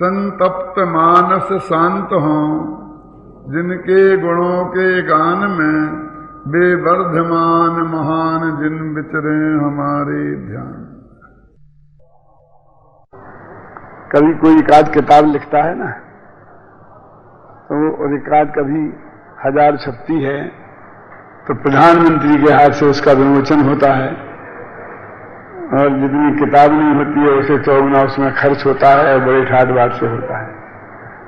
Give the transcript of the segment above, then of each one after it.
संतप्त मानस शांत हों, जिनके गुणों के गान में बेवर्धमान महान जिन विचरे हमारे ध्यान। कभी कोई एकाध किताब लिखता है ना, तो और एकाध कभी 1000 छपती है, तो प्रधानमंत्री के हाथ से उसका विमोचन होता है, और जितनी किताब नहीं होती है उसे चौगुना उसमें खर्च होता है और बड़े ठाट बाट से होता है।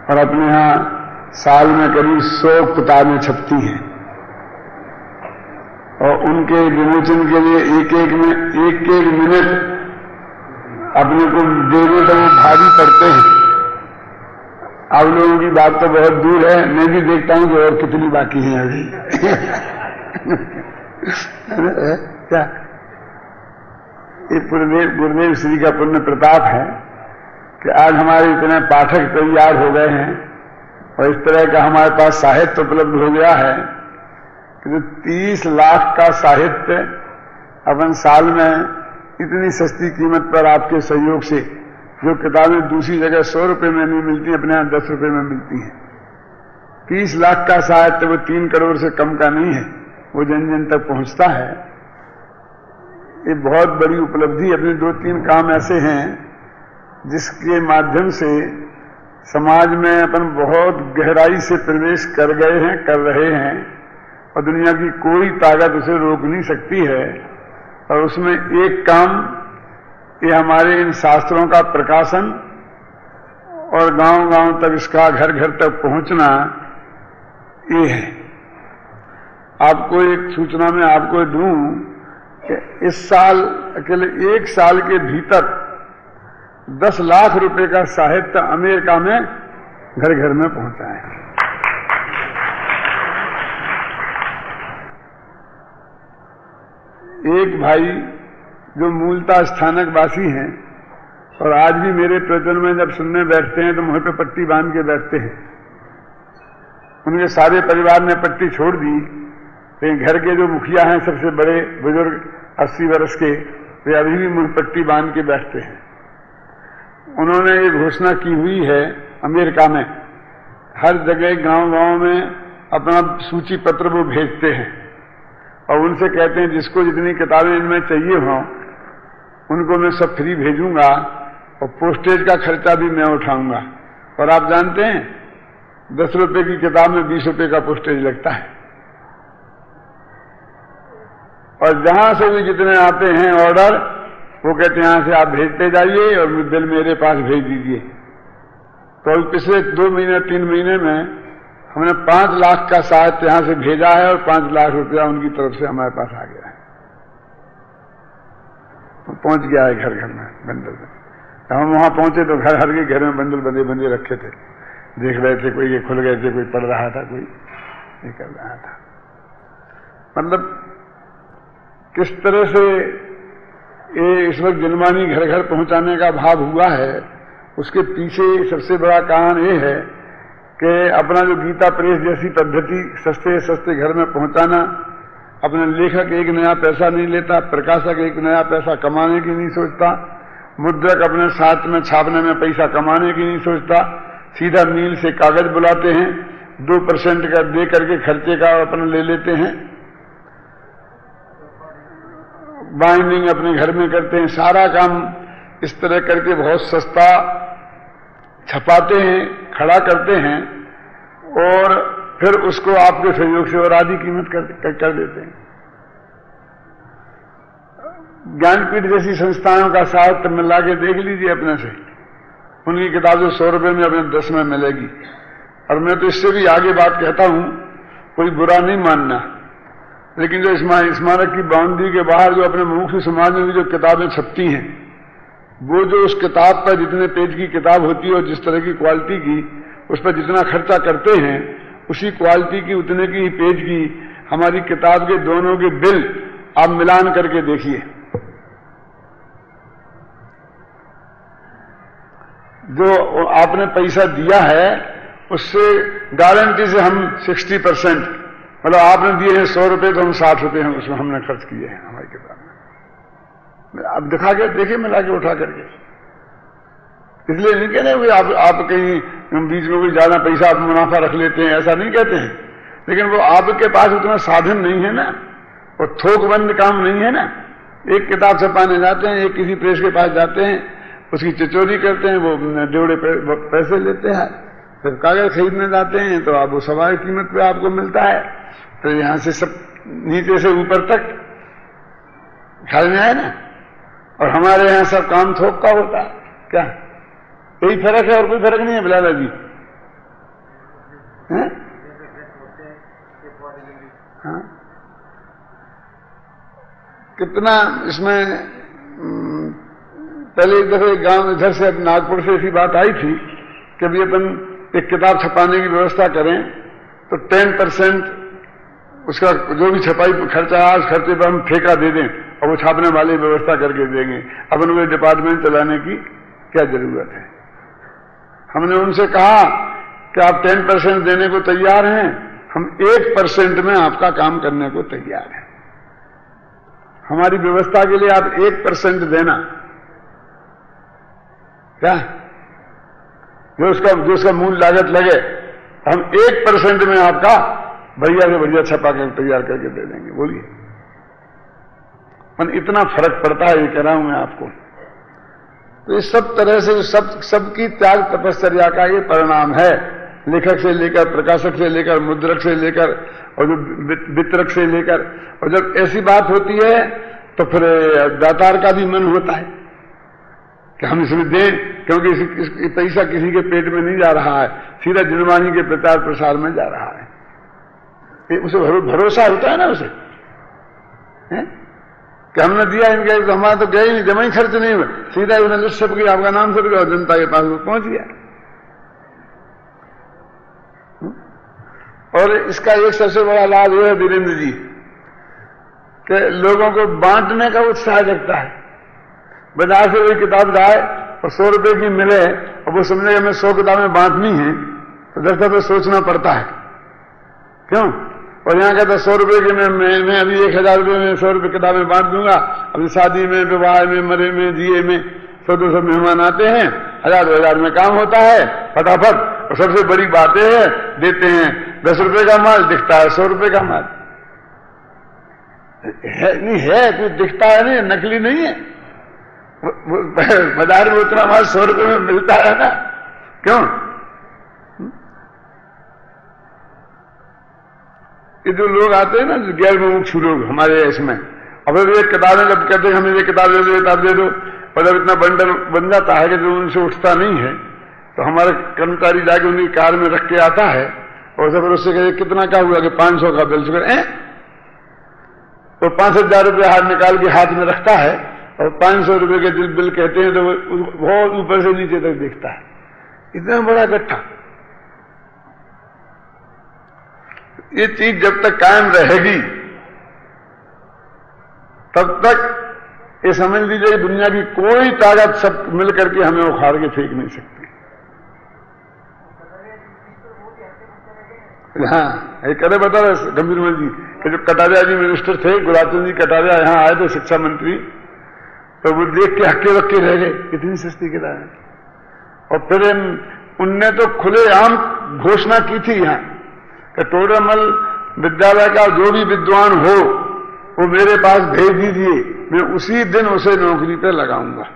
और अपने यहाँ साल में करीब 100 किताबें छपती हैं, और उनके विमोचन के लिए एक एक मिनट अपने को देने तो वो भारी पड़ते हैं। आप लोगों की बात तो बहुत दूर है, मैं भी देखता हूं कि और कितनी बाकी है अभी। क्या ये गुरुदेव श्री का पुण्य प्रताप है कि आज हमारे इतने पाठक तैयार हो गए हैं और इस तरह का हमारे पास साहित्य उपलब्ध हो गया है कि जो 30 लाख का साहित्य अपन साल में इतनी सस्ती कीमत पर आपके सहयोग से, जो किताबें दूसरी जगह 100 रुपए में नहीं मिलती, अपने यहां 10 रुपए में मिलती हैं। 30 लाख का साहित्य वो 3 करोड़ से कम का नहीं है, वो जन जन तक पहुंचता है। ये बहुत बड़ी उपलब्धि। अपने 2-3 काम ऐसे हैं जिसके माध्यम से समाज में अपन बहुत गहराई से प्रवेश कर गए हैं, कर रहे हैं, और दुनिया की कोई ताकत उसे रोक नहीं सकती है। और उसमें एक काम ये हमारे इन शास्त्रों का प्रकाशन और गांव-गांव तक इसका घर-घर तक पहुंचना ये है। आपको एक सूचना में आपको दूं कि इस साल अकेले 1 साल के भीतर 10 लाख रुपए का साहित्य अमेरिका में घर घर में पहुंचा है। एक भाई जो मूलतः स्थानक वासी हैं और आज भी मेरे प्रवचन में जब सुनने बैठते हैं तो मुंह पे पट्टी बांध के बैठते हैं। उनके सारे परिवार ने पट्टी छोड़ दी, लेकिन घर के जो मुखिया हैं, सबसे बड़े बुजुर्ग 80 वर्ष के, वे अभी भी मुंह पट्टी बांध के बैठते हैं। उन्होंने ये घोषणा की हुई है अमेरिका में, हर जगह गांव-गांव में अपना सूची पत्र वो भेजते हैं और उनसे कहते हैं जिसको जितनी किताबें इनमें चाहिए हों उनको मैं सब फ्री भेजूंगा और पोस्टेज का खर्चा भी मैं उठाऊंगा। और आप जानते हैं 10 रुपए की किताब में 20 रुपए का पोस्टेज लगता है। और जहां से भी जितने आते हैं ऑर्डर, वो कहते हैं यहां से आप भेजते जाइए और बिल मेरे पास भेज दीजिए। तो पिछले 2 महीने 3 महीने में हमने 5 लाख का साहित्य यहां से भेजा है और 5 लाख रुपया उनकी तरफ से हमारे पास आ गया है। तो पहुंच गया है घर घर में बंडल में। हम वहां पहुंचे तो घर हर के घर में बंडल बंदे बंदे रखे थे, देख रहे थे, कोई ये खुल गए थे, कोई पढ़ रहा था, कोई ये कर रहा था। मतलब किस तरह से ये इस वक्त जनवाणी घर घर पहुंचाने का भाव हुआ है, उसके पीछे सबसे बड़ा कारण ये है कि अपना जो गीता प्रेस जैसी पद्धति सस्ते सस्ते घर में पहुंचाना, अपने लेखक एक नया पैसा नहीं लेता, प्रकाशक एक नया पैसा कमाने की नहीं सोचता, मुद्रक अपने साथ में छापने में पैसा कमाने की नहीं सोचता, सीधा मील से कागज बुलाते हैं, 2% का दे करके खर्चे का अपना ले लेते हैं, बाइंडिंग अपने घर में करते हैं, सारा काम इस तरह करके बहुत सस्ता छपाते हैं, खड़ा करते हैं और फिर उसको आपके सहयोग से और आधी कीमत कर देते हैं। ज्ञानपीठ जैसी संस्थाओं का साहित्य मिला के देख लीजिए अपने से, उनकी किताब जो 100 रुपए में अपने 10 में मिलेगी। और मैं तो इससे भी आगे बात कहता हूं, कोई बुरा नहीं मानना, लेकिन जो स्मारक की बाउंड्री के बाहर जो अपने मुख्य समाज में भी जो किताबें छपती हैं, वो जो उस किताब पर जितने पेज की किताब होती है और जिस तरह की क्वालिटी की, उस पर जितना खर्चा करते हैं, उसी क्वालिटी की उतने की ही पेज की हमारी किताब के दोनों के बिल आप मिलान करके देखिए। जो आपने पैसा दिया है उससे गारंटी से हम 60%, मतलब आपने दिए हैं 100 रुपए तो हम 60 रुपए हैं उसमें हमने खर्च किए हैं हमारी किताब में। अब दिखा के देखिए, मिला के उठा करके इसलिए नहीं कह रहे आप कहीं बीच में कोई ज्यादा पैसा आप मुनाफा रख लेते हैं, ऐसा नहीं कहते हैं। लेकिन वो आपके पास उतना साधन नहीं है ना, वो थोकबंद काम नहीं है ना। एक किताब छपाने जाते हैं, एक किसी प्रेस के पास जाते हैं, उसकी चिचोरी करते हैं, वो जोड़े पैसे लेते हैं, फिर कागज खरीदने जाते हैं तो आप वो सवाल कीमत पे आपको मिलता है। तो यहां से सब नीचे से ऊपर तक ख्याल में आए ना। और हमारे यहाँ सब काम थोक का होता है, क्या यही फर्क है और कोई फर्क नहीं है बिलाला जी? हैं? हाँ? कितना इसमें पहले एक दफे गांव इधर से नागपुर से ऐसी बात आई थी कि अभी अपन एक किताब छपाने की व्यवस्था करें तो 10% उसका जो भी छपाई खर्चा आज खर्चे पर हम ठेका दे दें और वो छापने वाले व्यवस्था करके देंगे। अपन वो डिपार्टमेंट चलाने की क्या जरूरत है? हमने उनसे कहा कि आप 10% देने को तैयार हैं, हम 1% में आपका काम करने को तैयार हैं। हमारी व्यवस्था के लिए आप 1% देना, क्या जो उसका मूल लागत लगे, हम 1% में आपका बढ़िया से बढ़िया छपा कर तैयार करके दे देंगे। बोलिए, पर इतना फर्क पड़ता है, ये कह रहा हूं मैं आपको। तो इस सब तरह से सबकी त्याग तपश्चर्या का ये परिणाम है। लेखक से लेकर, प्रकाशक से लेकर, मुद्रक से लेकर और जो वितरक से लेकर। और जब ऐसी बात होती है तो फिर दातार का भी मन होता है कि हम इसमें दें, क्योंकि इस पैसा किसी के पेट में नहीं जा रहा है, सीधा जिनवानी के प्रचार प्रसार में जा रहा है। उसे भरोसा होता है ना उसे, है? कि हमने दिया इनके तो हमारा तो गया ही नहीं, जमा ही खर्च नहीं हुआ, सीधा उन्होंने लिस्ट छप गया, आपका नाम छप गया और जनता के पास वो पहुंच गया। और इसका एक सबसे बड़ा लाभ यह है वीरेंद्र जी कि लोगों को बांटने का उत्साह जगता है। बाजार से कोई किताब जाए और 100 रुपए की मिले और वो समझेगा मैं 100 किताबें बांटनी है तो 10 दफे सोचना पड़ता है, क्यों? और यहाँ कहता 100 रुपए की मैं अभी 1000 रुपये में 100 रुपये किताबें बांट दूंगा। अभी शादी में, विवाह में, मरे में, जिए में 100-200 मेहमान आते हैं, 1000-2000 में काम होता है फटाफट। और सबसे बड़ी बातें है देते हैं 10 रुपए का माल, दिखता है 100 रुपए का माल है, नहीं है, कुछ दिखता है नहीं, नकली नहीं है। बाजार में उतना माल 100 रुपए में मिलता है ना, क्यों? ये जो लोग आते हैं ना, गैर मुमुक्षु लोग हमारे इसमें, अब ये किताबें जब कहते हैं हमें ये किताब दे दो, किताब दे दो, और जब इतना बंडल बन जाता है कि जो उनसे उठता नहीं है तो हमारे कर्मचारी जाके उनकी कार में रख के आता है और फिर उससे कहे कितना क्या हुआ कि 500 का बिल चुका है, तो 5000 रुपये हाथ निकाल के हाथ में रखता है और 500 रुपये के बिल कहते हैं तो वो बहुत ऊपर से नीचे तक देखता है, इतना बड़ा गट्ठा। ये चीज जब तक कायम रहेगी तब तक ये समझ लीजिए दुनिया की कोई ताकत सब मिलकर के हमें उखाड़ के फेंक नहीं सकती। हाँ, ये करे बता रहे गंभीरमल जी कि जो कटारिया जी मिनिस्टर थे, गुलाबचंद जी कटारिया यहाँ आए थे शिक्षा मंत्री, तो वो देख के हक्के वक्के रह गए, इतनी सस्ती किताबें। और फिर उनने तो खुलेआम घोषणा की थी यहाँ कि टोडरमल विद्यालय का जो भी विद्वान हो वो मेरे पास भेज दीजिए, मैं उसी दिन उसे नौकरी पे लगाऊंगा।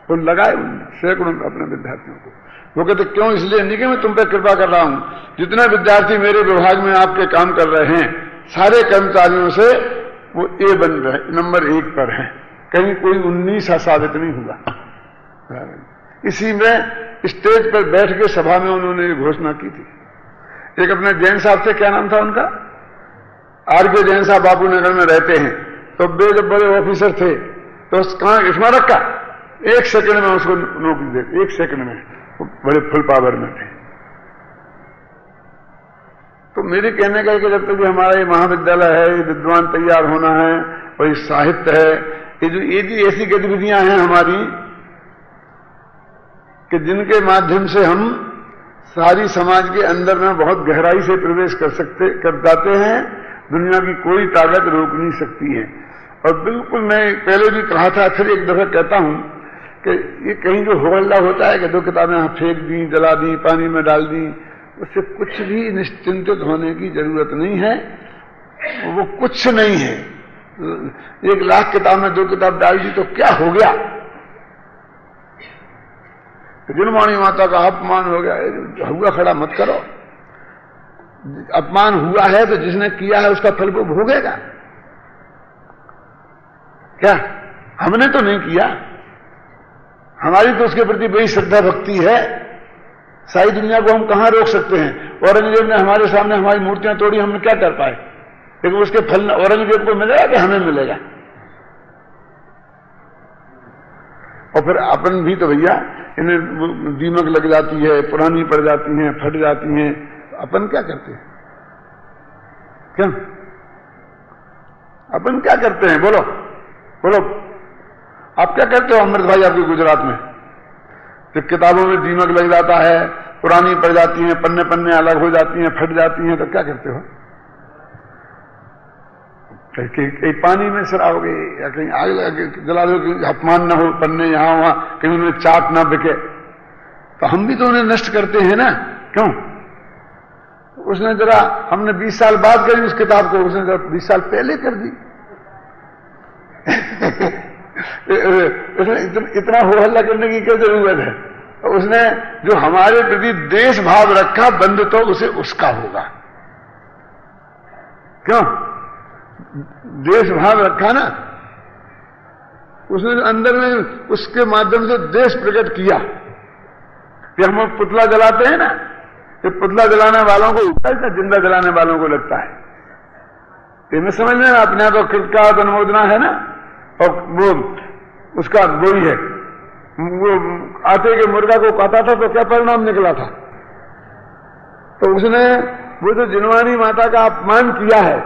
तो लगाए उन्होंने सैकड़ों अपने विद्यार्थियों को। वो कहते क्यों? इसलिए नहीं कि मैं तुम पे कृपा कर रहा हूं, जितने विद्यार्थी मेरे विभाग में आपके काम कर रहे हैं सारे कर्मचारियों से वो ए बन रहे, नंबर 1 पर हैं, कहीं कोई 19 साबित नहीं हुआ। इसी में स्टेज पर बैठ के सभा में उन्होंने ये घोषणा की थी। एक अपने जैन साहब से, क्या नाम था उनका, आर.के. जैन साहब बाबू नगर में रहते हैं, तो वे जब बड़े ऑफिसर थे तो कहां स्मारक का 1 सेकंड में उसको नौकरी दे, 1 सेकंड में, बड़े फुल पावर में थे। तो मेरे कहने का कि जब तक हमारा ये महाविद्यालय है, ये विद्वान तैयार होना है और ये साहित्य है, ये जो ऐसी गतिविधियां हैं हमारी कि जिनके माध्यम से हम सारी समाज के अंदर में बहुत गहराई से प्रवेश कर जाते हैं, दुनिया की कोई ताकत रोक नहीं सकती है। और बिल्कुल मैं पहले भी कहा था, फिर एक दफा कहता हूं कि ये कहीं जो हो हल्ला होता है कि 2 किताबें फेंक दी, जला दी, पानी में डाल दी, उससे कुछ भी निश्चिंतित होने की जरूरत नहीं है। वो कुछ नहीं है। 1 लाख किताब में 2 किताब डाल दी तो क्या हो गया? जिनवाणी माता का अपमान हो गया, हुआ खड़ा मत करो। अपमान हुआ है तो जिसने किया है उसका फल वो भोगेगा। क्या हमने तो नहीं किया? हमारी तो उसके प्रति बड़ी श्रद्धा भक्ति है। सारी दुनिया को हम कहां रोक सकते हैं? औरंगजेब ने हमारे सामने हमारी मूर्तियां तोड़ी, हमने क्या कर पाए? लेकिन उसके फल औरंगजेब को मिलेगा कि हमें मिलेगा? और फिर अपन भी तो भैया, इन्हें दीमक लग जाती है, पुरानी पड़ जाती हैं, फट जाती हैं, अपन क्या करते हैं? क्यों अपन क्या करते हैं? बोलो बोलो, आप क्या करते हो अमृत भाई आपके गुजरात में? जब किताबों में दीमक लग जाता है, पुरानी पड़ जाती हैं, पन्ने पन्ने अलग हो जाती हैं, फट जाती हैं, तो क्या करते हो? कहीं पानी में सराओगे या कहीं आग जला दो, अपमान न हो, पन्ने यहां वहां कहीं उन्हें चाट ना बिके। तो हम भी तो उन्हें नष्ट करते हैं ना। क्यों? उसने जरा, हमने 20 साल बाद करी उस किताब को, उसने जरा 20 साल पहले कर दी। उसने इतना हो हल्ला करने की क्या जरूरत है? उसने जो हमारे प्रति देश भाव रखा, बंद तो उसे उसका होगा। क्यों? देश भाव रखा ना उसने, अंदर में उसके माध्यम से देश प्रकट किया। कि हम पुतला जलाते हैं ना, ये पुतला जलाने वालों को उगता है, जिंदा जलाने वालों को लगता है। इन्हें समझ लेना, अपने तो कृतकाल अनुमोदना है ना, और वो उसका वो ही है। वो आटे के मुर्गा को काटा था तो क्या परिणाम निकला था? तो उसने वो जो जिनवानी माता का अपमान किया है,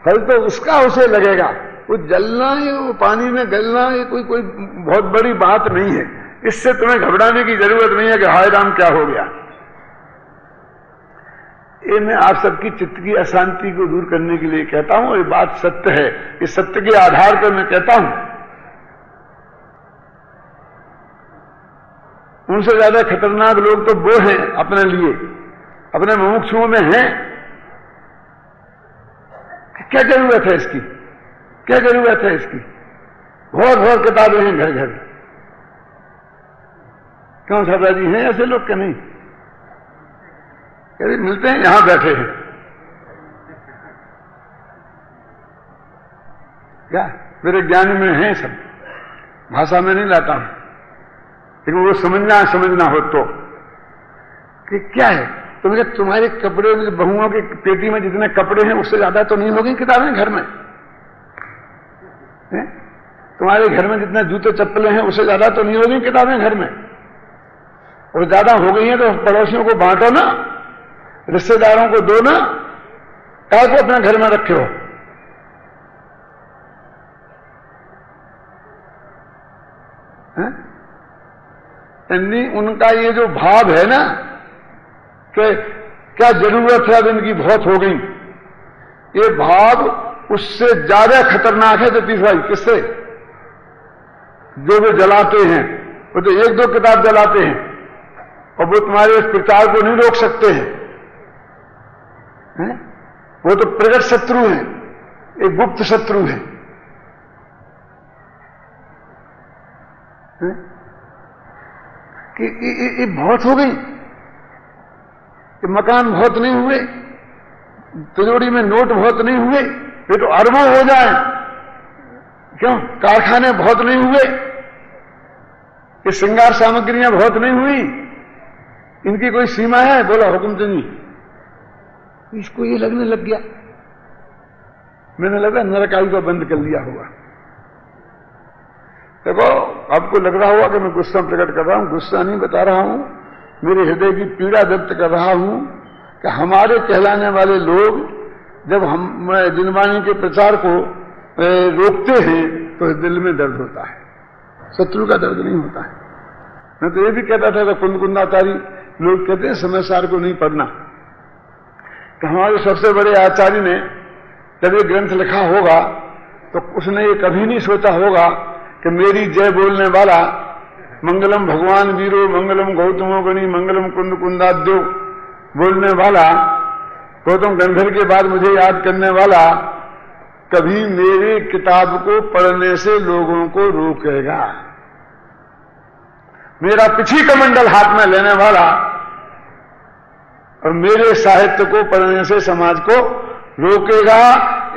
फल तो उसका उसे लगेगा। वो जलना है, वो पानी में गलना, ये कोई बहुत बड़ी बात नहीं है। इससे तुम्हें घबराने की जरूरत नहीं है कि हाय राम क्या हो गया। ये मैं आप सबकी चित्त की अशांति को दूर करने के लिए कहता हूं। ये बात सत्य है, इस सत्य के आधार पर मैं कहता हूं। उनसे ज्यादा खतरनाक लोग तो वो हैं अपने लिए, अपने मुमुक्षुओं में हैं। क्या जरूरत है इसकी? क्या जरूरत है इसकी? बहुत बहुत किताबें हैं घर घर। क्यों सरदार जी हैं ऐसे लोग? क्या नहीं? कभी मिलते हैं, यहां बैठे हैं क्या? मेरे ज्ञान में हैं सब, भाषा में नहीं लाता हूं, लेकिन वो समझना हो तो कि क्या है। तुम्हारे कपड़े, बहुओं की पेटी में जितने कपड़े हैं उससे ज्यादा तो नहीं होगी किताबें घर में? तुम्हारे घर में जितने जूते चप्पलें हैं उससे ज्यादा तो नहीं होगी किताबें घर में? और ज्यादा हो गई हैं तो पड़ोसियों को बांटो ना, रिश्तेदारों को दो ना, काय को अपने घर में रखे हो? उनका ये जो भाव है ना कि क्या जरूरत है, अब इनकी बहुत हो गई, ये भाव उससे ज्यादा खतरनाक है जतीश भाई। किससे? जो वे जलाते हैं, वो तो 1-2 किताब जलाते हैं और वो तुम्हारे इस प्रचार को नहीं रोक सकते हैं। वो तो प्रकट शत्रु हैं, एक गुप्त शत्रु है। कि ये बहुत हो गई, कि मकान बहुत नहीं हुए, तिजोरी में नोट बहुत नहीं हुए, ये तो अरबों हो जाए। क्यों? कारखाने बहुत नहीं हुए, ये श्रृंगार सामग्रियां बहुत नहीं हुई, इनकी कोई सीमा है? बोला हुकुमचंद जी। इसको ये लगने लग गया, मैंने लगा नरकाई को बंद कर लिया होगा। देखो, आपको लग रहा होगा कि मैं गुस्सा प्रकट कर रहा हूं, गुस्सा नहीं बता रहा हूं, मेरे हृदय की पीड़ा व्यक्त कर रहा हूं कि हमारे कहलाने वाले लोग जब हम जिनवाणी के प्रचार को रोकते हैं तो दिल में दर्द होता है, शत्रु का दर्द नहीं होता है। मैं तो ये भी कहता था कि कुंदकुंदाचारी लोग कहते हैं समय सार को नहीं पढ़ना, कि हमारे सबसे बड़े आचार्य ने जब ये ग्रंथ लिखा होगा तो उसने ये कभी नहीं सोचा होगा कि मेरी जय बोलने वाला मंगलम भगवान वीरो, मंगलम गौतमो गणी, मंगलम कुंद कुंदाद्यो बोलने वाला, गौतम गंधर के बाद मुझे याद करने वाला, कभी मेरी किताब को पढ़ने से लोगों को रोकेगा। मेरा पिछी कमंडल हाथ में लेने वाला और मेरे साहित्य को पढ़ने से समाज को रोकेगा,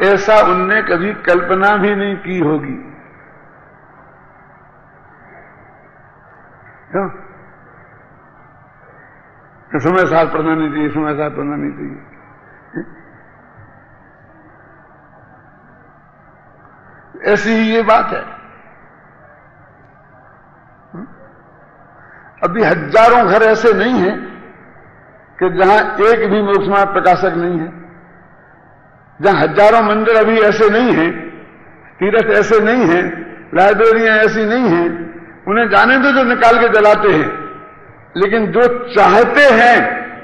ऐसा उनने कभी कल्पना भी नहीं की होगी। क्यों? समय साथ पढ़ना नहीं चाहिए, समय साथ पढ़ना नहीं चाहिए। ऐसी ही ये बात है। अभी हजारों घर ऐसे नहीं हैं कि जहां एक भी मोक्ष मार्ग प्रकाशक नहीं है, जहां हजारों मंदिर अभी ऐसे नहीं हैं, तीर्थ ऐसे नहीं हैं, लाइब्रेरियां ऐसी नहीं हैं। उन्हें जाने दो जो निकाल के जलाते हैं, लेकिन जो चाहते हैं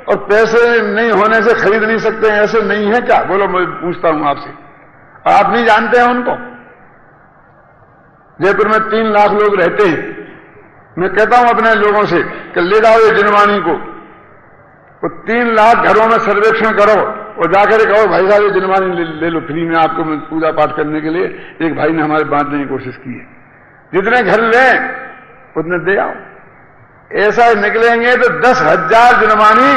और पैसे नहीं होने से खरीद नहीं सकते हैं, ऐसे नहीं है क्या? बोलो, मैं पूछता हूं आपसे, और आप नहीं जानते हैं उनको। जयपुर में 3 लाख लोग रहते हैं। मैं कहता हूं अपने लोगों से कि ले जाओ ये जिनवाणी को, तो 3 लाख घरों में सर्वेक्षण करो और जाकर कहो भाई साहब ये जिनवाणी ले लो फ्री में, आपको पूजा पाठ करने के लिए एक भाई ने हमारे बांटने की कोशिश की है। जितने घर लें उतने दे आओ। ऐसा निकलेंगे तो 10,000 जिनवाणी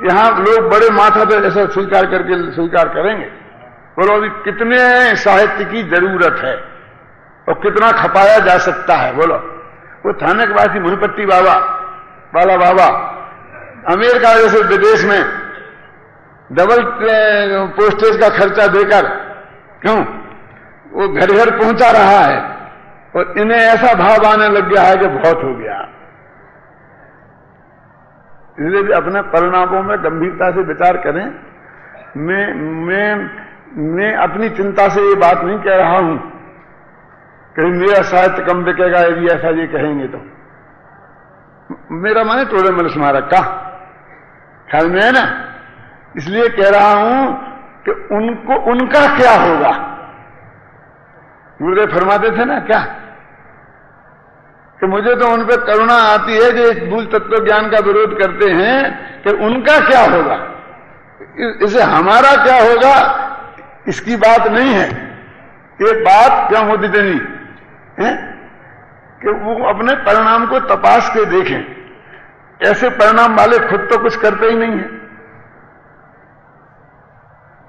यहां लोग बड़े माथा पे ऐसा स्वीकार करेंगे। बोलो, अभी कितने साहित्य की जरूरत है और कितना खपाया जा सकता है? बोलो। वो थाने के बाद मुहपट्टी बाबा वाला बाबा अमेरिका जैसे विदेश में डबल पोस्टेज का खर्चा देकर, क्यों, वो घर घर पहुंचा रहा है, और इन्हें ऐसा भाव आने लग गया है कि बहुत हो गया। इसलिए भी अपने परिणामों में गंभीरता से विचार करें। मैं अपनी चिंता से ये बात नहीं कह रहा हूं कहीं मेरा साहित्य कम बिकेगा यदि ऐसा ये कहेंगे तो। मेरा माने टोले मल स्मारक का ख्याल में है ना, इसलिए कह रहा हूं कि उनका क्या होगा। गुरुदेव फरमाते थे ना क्या कि मुझे तो उन पर करुणा आती है जो इस मूल तत्व ज्ञान का विरोध करते हैं, कि उनका क्या होगा, इसे हमारा क्या होगा इसकी बात नहीं है। ये बात क्या मोदी देनी है कि वो अपने परिणाम को तपास के देखें। ऐसे परिणाम वाले खुद तो कुछ करते ही नहीं है,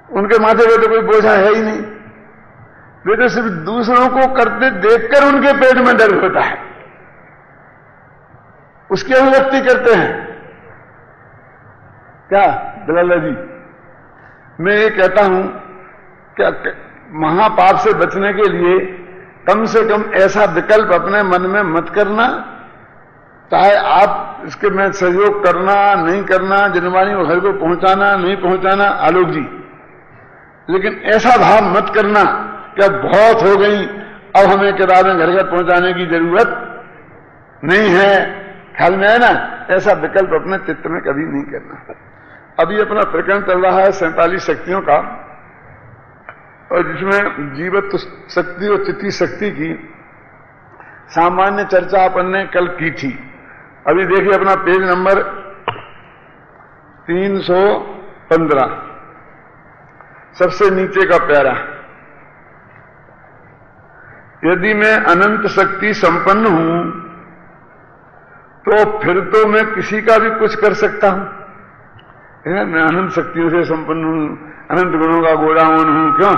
उनके माथे पे तो कोई बोझा है ही नहीं। वे तो सिर्फ दूसरों को करते देखकर उनके पेट में दर्द होता है, उसकी अभिव्यक्ति करते हैं। क्या दलाला जी, मैं ये कहता हूं कि महापाप से बचने के लिए कम से कम ऐसा विकल्प अपने मन में मत करना, चाहे आप इसके में सहयोग करना नहीं करना, जिनवाणी घर को पहुंचाना नहीं पहुंचाना, आलोक जी, लेकिन ऐसा भाव मत करना कि अब बहुत हो गई, अब हमें किताबें घर घर पहुंचाने की जरूरत नहीं है। ख्याल में है ना, ऐसा विकल्प अपने चित्त में कभी नहीं करना। अभी अपना प्रकरण चल रहा है 47 शक्तियों का, और जिसमें जीवत्व शक्ति और चित्ती शक्ति की सामान्य चर्चा अपन ने कल की थी। अभी देखिए अपना पेज नंबर 315, सबसे नीचे का प्यारा। यदि मैं अनंत शक्ति संपन्न हूं तो फिर तो मैं किसी का भी कुछ कर सकता हूं। मैं अनंत शक्तियों से संपन्न हूं, अनंत गुणों का गोदावन हूं, क्यों?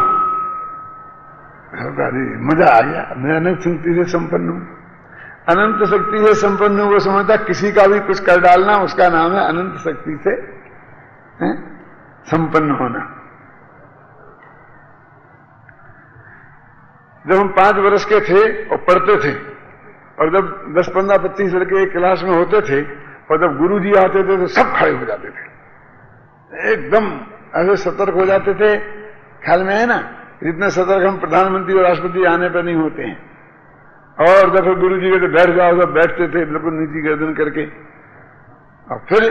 मजा आ गया, मैं अनंत शक्ति से संपन्न हूं। अनंत शक्ति से संपन्न हूं वो समझता किसी का भी कुछ कर डालना उसका नाम है अनंत शक्ति से संपन्न होना। जब हम 5 वर्ष के थे और पढ़ते थे, और जब 10, 15, 25 लड़के एक क्लास में होते थे, और जब गुरुजी आते थे तो सब खड़े हो जाते थे, एकदम ऐसे सतर्क हो जाते थे। ख्याल में है ना, जितने सतर्क हम प्रधानमंत्री और राष्ट्रपति आने पर नहीं होते हैं। और जब गुरुजी के तो बैठ जाओ, सब बैठते थे बिल्कुल नीची गर्दन करके, और फिर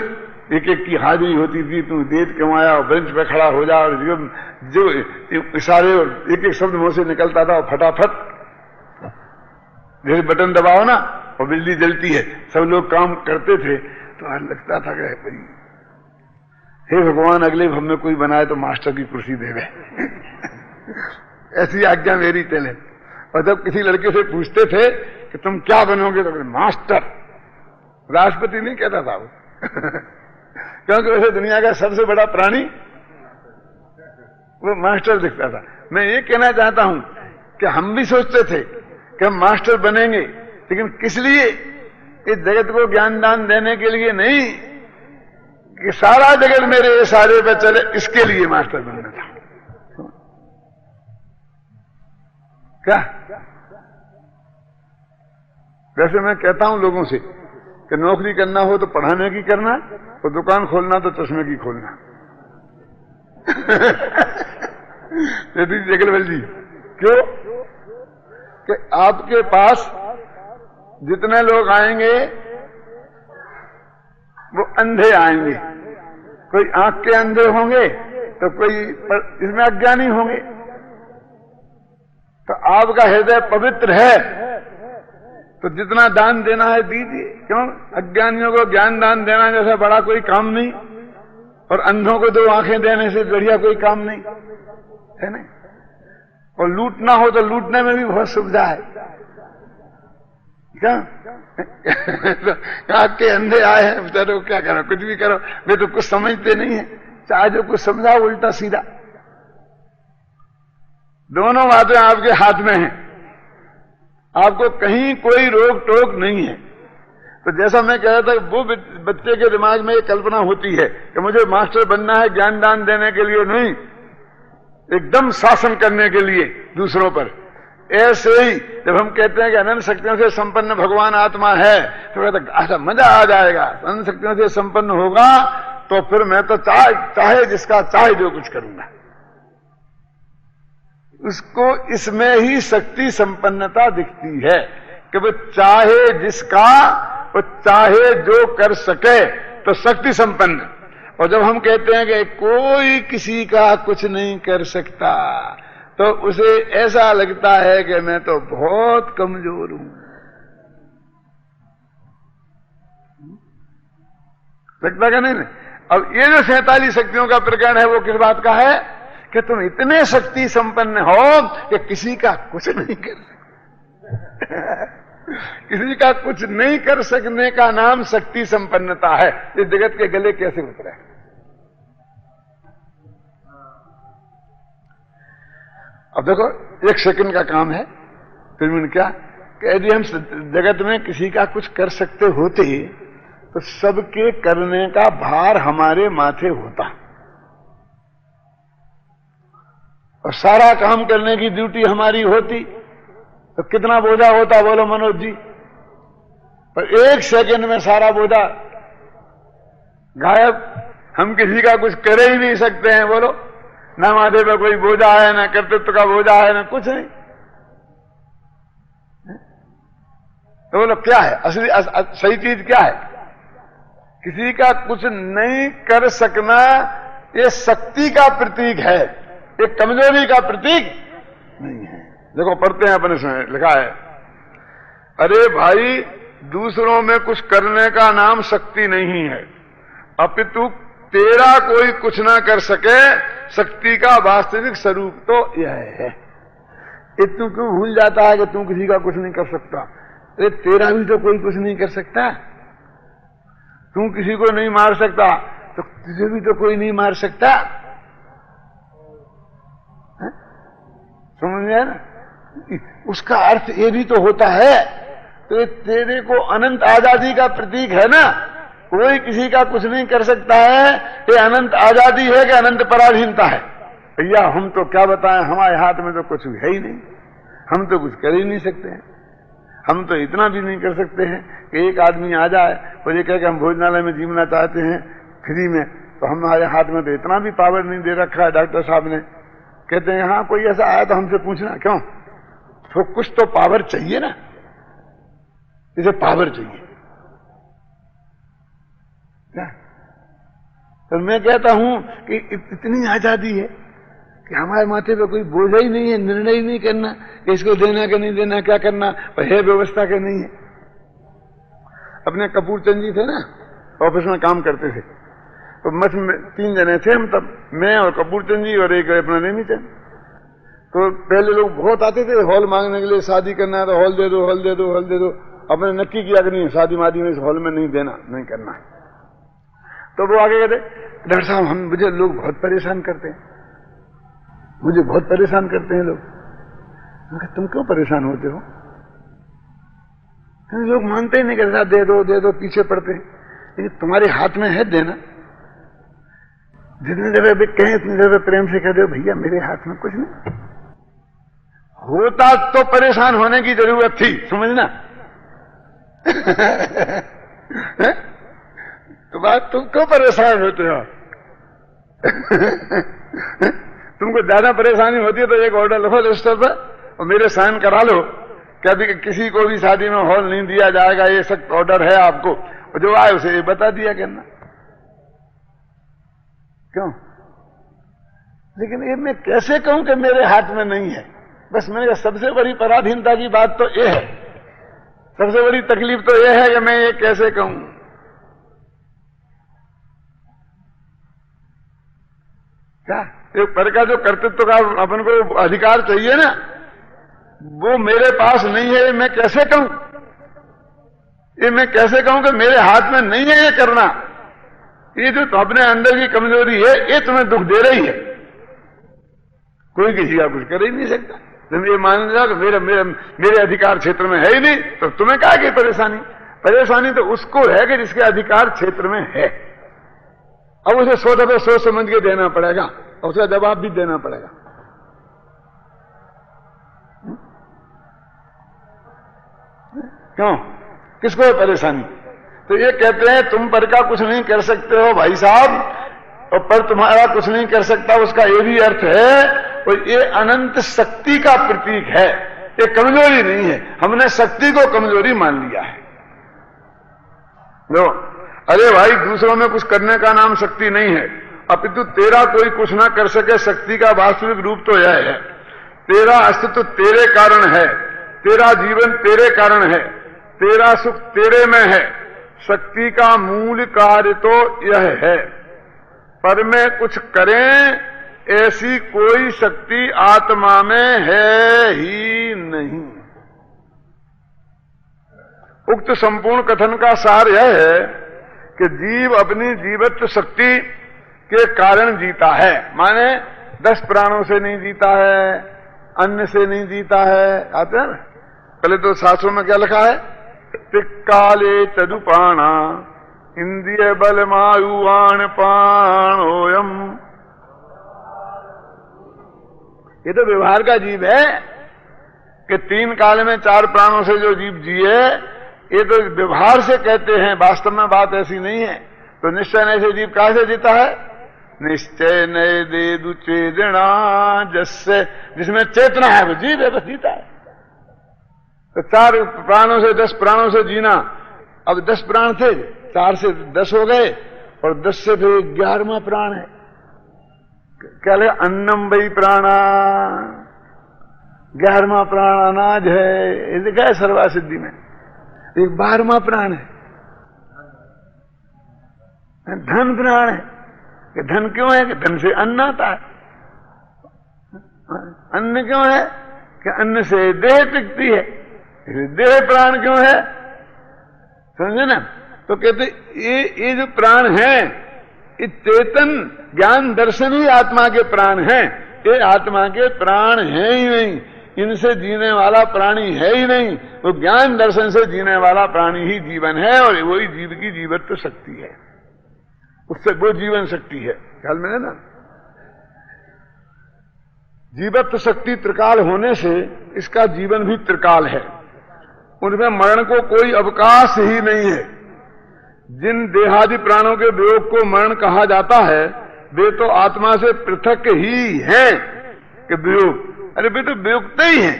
एक एक की हाजिरी होती थी, तू देख क्यों आया, और बेंच पे खड़ा हो जा, और जो इशारे और एक एक शब्द मुंह से निकलता था, और फटाफट जैसे बटन दबाओ ना और बिजली जलती है, सब लोग काम करते थे, तो आज लगता था कि भाई हे भगवान अगले हमें कोई बनाए तो मास्टर की कुर्सी देवे ऐसी आज्ञा मेरी चले। और जब किसी लड़के से पूछते थे कि तुम क्या बनोगे तो मास्टर, राष्ट्रपति नहीं कहता था वो क्योंकि वैसे दुनिया का सबसे बड़ा प्राणी वो मास्टर दिखता था। मैं ये कहना चाहता हूं कि हम भी सोचते थे कि हम मास्टर बनेंगे, लेकिन किस लिए? इस जगत को ज्ञान दान देने के लिए नहीं कि सारा जगत मेरे इशारे पे चले, इसके लिए मास्टर बनना था। क्या वैसे मैं कहता हूं लोगों से कि नौकरी करना हो तो पढ़ाने की करना, और दुकान खोलना तो चश्मे की खोलना जगलवेल जी, क्यों? कि आपके पास जितने लोग आएंगे वो अंधे आएंगे, कोई आंख के अंधे होंगे तो कोई इसमें अज्ञानी होंगे। तो आपका हृदय पवित्र है तो जितना दान देना है दीजिए। क्यों? अज्ञानियों को ज्ञान दान देना जैसा बड़ा कोई काम नहीं, और अंधों को 2 आंखें देने से बढ़िया कोई काम नहीं है ना। और लूटना हो तो लूटने में भी बहुत सुविधा है। क्या आपके अंधे आए हैं बेचारे, क्या करो, कुछ भी करो, वे तो कुछ समझते नहीं है, चाहे जो कुछ समझाओ उल्टा सीधा। दोनों बातें आपके हाथ में हैं, आपको कहीं कोई रोक टोक नहीं है। तो जैसा मैं कह रहा था, वो बच्चे के दिमाग में एक कल्पना होती है कि मुझे मास्टर बनना है ज्ञान दान देने के लिए नहीं, एकदम शासन करने के लिए दूसरों पर। ऐसे ही जब हम कहते हैं कि अनंत शक्तियों से संपन्न भगवान आत्मा है, तो कहते अच्छा मजा आ जाएगा, अनंत शक्तियों से संपन्न होगा तो फिर मैं तो चाहे जिसका चाहे जो कुछ करूंगा। उसको इसमें ही शक्ति संपन्नता दिखती है कि वो चाहे जिसका, वो चाहे जो कर सके, तो शक्ति संपन्न। और जब हम कहते हैं कि कोई किसी का कुछ नहीं कर सकता, तो उसे ऐसा लगता है कि मैं तो बहुत कमजोर हूं। लगता क्या नहीं? अब ये जो 47 शक्तियों का प्रकरण है वो किस बात का है कि तुम इतने शक्ति संपन्न हो कि किसी का कुछ नहीं कर सकते किसी का कुछ नहीं कर सकने का नाम शक्ति संपन्नता है। ये जगत के गले कैसे उतरे? अब देखो, 1 सेकंड का काम है, फिर मैंने क्या कि यदि हम जगत में किसी का कुछ कर सकते होते तो सबके करने का भार हमारे माथे होता, और सारा काम करने की ड्यूटी हमारी होती, तो कितना बोझा होता बोलो मनोज जी? पर 1 सेकंड में सारा बोझा गायब। हम किसी का कुछ कर ही नहीं सकते हैं, बोलो, ना माथे पर कोई बोझा है, ना कर्तृत्व का बोझा है, ना कुछ नहीं। तो बोलो क्या है असली सही चीज क्या है? किसी का कुछ नहीं कर सकना ये शक्ति का प्रतीक है, ये कमजोरी का प्रतीक नहीं है। देखो पढ़ते हैं अपने इसमें लिखा है, अरे भाई दूसरों में कुछ करने का नाम शक्ति नहीं है, अपितु तेरा कोई कुछ ना कर सके शक्ति का वास्तविक स्वरूप तो यह है। ये तू क्यों भूल जाता है कि तू किसी का कुछ नहीं कर सकता? अरे तेरा भी तो कोई कुछ नहीं कर सकता। तू किसी को नहीं मार सकता तो तुझे भी तो कोई नहीं मार सकता। समझ में ना? उसका अर्थ ये भी तो होता है, तो ये तेरे को अनंत आजादी का प्रतीक है ना। कोई किसी का कुछ नहीं कर सकता है, ये अनंत आजादी है कि अनंत पराधीनता है? भैया हम तो क्या बताएं, हमारे हाथ में तो कुछ है ही नहीं, हम तो कुछ कर ही नहीं सकते हैं। हम तो इतना भी नहीं कर सकते हैं कि एक आदमी आ जाए और ये कहे कि हम भोजनालय में जीवना चाहते हैं फ्री में, तो हमारे हाथ में तो इतना भी पावर नहीं दे रखा है डॉक्टर साहब ने। कहते हैं हाँ कोई ऐसा आया तो हमसे पूछना, क्यों? तो कुछ तो पावर चाहिए ना, इसे पावर चाहिए क्या? तो मैं कहता हूं कि इतनी आजादी है कि हमारे माथे पे कोई बोझ ही नहीं है, निर्णय ही नहीं करना कि इसको देना कि नहीं देना, क्या करना, है व्यवस्था के नहीं है। अपने कपूर चंद जी थे ना, ऑफिस में काम करते थे, तो मठ में 3 जने थे हम तब, मैं और कपूर चंद जी और एक अपना नेमी चंद। तो पहले लोग बहुत आते थे हॉल मांगने के लिए, शादी करना है तो हॉल दे दो, हॉल दे दो, हॉल दे दो। अपने नक्की किया कि नहीं, शादी मादी में इस हॉल में नहीं देना, नहीं करना है। तो वो आगे कहते, डॉक्टर साहब हम मुझे लोग बहुत परेशान करते हैं, मुझे बहुत परेशान करते हैं लोग। तुम क्यों परेशान होते हो? लोग मानते ही नहीं, कहते दे दो दे दो, पीछे पड़ते हैं। लेकिन तुम्हारे हाथ में है देना, जितनी जगह भी कहें उतनी जगह प्रेम से कह दो भैया मेरे हाथ में कुछ नहीं। होता तो परेशान होने की जरूरत थी, समझना। तो बात तुम क्यों परेशान होते हो? तुमको ज्यादा परेशानी होती है तो एक ऑर्डर लिखो रजिस्टर पर और मेरे साइन करा लो कि अभी किसी को भी शादी में हॉल नहीं दिया जाएगा, ये सख्त ऑर्डर है आपको, और जो आए उसे ये बता दिया करना। क्यों? लेकिन ये मैं कैसे कहूं कि मेरे हाथ में नहीं है? बस मैंने कहा सबसे बड़ी पराधीनता की बात तो ये है, सबसे बड़ी तकलीफ तो ये है कि मैं ये कैसे कहूं। क्या एक पर का जो कर्तृत्व का अपन को अधिकार चाहिए ना, वो मेरे पास नहीं है, मैं कैसे कहूं? ये मैं कैसे कहूं कि मेरे हाथ में नहीं है ये करना? ये जो तो अपने अंदर की कमजोरी है ये तुम्हें दुख दे रही है, कोई किसी का कुछ कर ही नहीं सकता। तुम ये मान लो कि मेरे अधिकार क्षेत्र में है ही नहीं, तो तुम्हें क्या की परेशानी? परेशानी तो उसको है कि जिसके अधिकार क्षेत्र में है। अब उसे 100 दफे सोच समझ के देना पड़ेगा और उसका जवाब भी देना पड़ेगा। क्यों? किसको है परेशानी? तो ये कहते हैं तुम पर का कुछ नहीं कर सकते हो भाई साहब, और पर तुम्हारा कुछ नहीं कर सकता, उसका ये भी अर्थ है और ये अनंत शक्ति का प्रतीक है, ये कमजोरी नहीं है। हमने शक्ति को कमजोरी मान लिया है। लो, अरे भाई दूसरों में कुछ करने का नाम शक्ति नहीं है, अपितु तेरा कोई कुछ ना कर सके शक्ति का वास्तविक रूप तो यह है। तेरा अस्तित्व तेरे कारण है, तेरा जीवन तेरे कारण है, तेरा सुख तेरे में है। शक्ति का मूल कार्य तो यह है, पर में कुछ करें ऐसी कोई शक्ति आत्मा में है ही नहीं। उक्त संपूर्ण कथन का सार यह है कि जीव अपनी जीवत्व शक्ति के कारण जीता है, माने 10 प्राणों से नहीं जीता है, अन्न से नहीं जीता है। आते हैं ना, पहले तो शास्त्रों में क्या लिखा है? तिक्काले तदुपाणा इंद्रिय बल मायुवाण पाणोयम। ये तो व्यवहार का जीव है कि 3 काल में 4 प्राणों से जो जीव जिए, ये तो व्यवहार से कहते हैं, वास्तव में बात ऐसी नहीं है। तो निश्चय नए से जीव कहां से जीता है? निश्चय नए दे दु चेतना, जिससे जिसमें चेतना है वो जीव है, बस जीता है। तो 4 प्राणों से 10 प्राणों से जीना, अब 10 प्राण थे, 4 से 10 हो गए और 10 से फिर 11वां प्राण है। क्या लगा? अन्नम वही प्राणा, 11वां प्राण अनाज है, ये लिखा है सर्वा सिद्धि में। एक 12वां प्राण है धन प्राण है। कि धन क्यों है? कि धन से अन्न आता है। अन्न क्यों है? कि अन्न से देह टिकती है। देह प्राण क्यों है? समझे ना? तो कहते ये जो प्राण है, ये चेतन ज्ञान दर्शन ही आत्मा के प्राण हैं। ये आत्मा के प्राण हैं ही नहीं, इनसे जीने वाला प्राणी है ही नहीं। वो ज्ञान दर्शन से जीने वाला प्राणी ही जीवन है, और वही जीव की जीवत्व शक्ति है, उससे वो जीवन शक्ति है। ख्याल में है ना? जीवत्व शक्ति त्रिकाल होने से इसका जीवन भी त्रिकाल है, उनमें मरण को कोई अवकाश ही नहीं है। जिन देहादि प्राणों के वियोग को मरण कहा जाता है, वे तो आत्मा से पृथक ही हैं कि वियोग। अरे वे तो वियोगते ही हैं।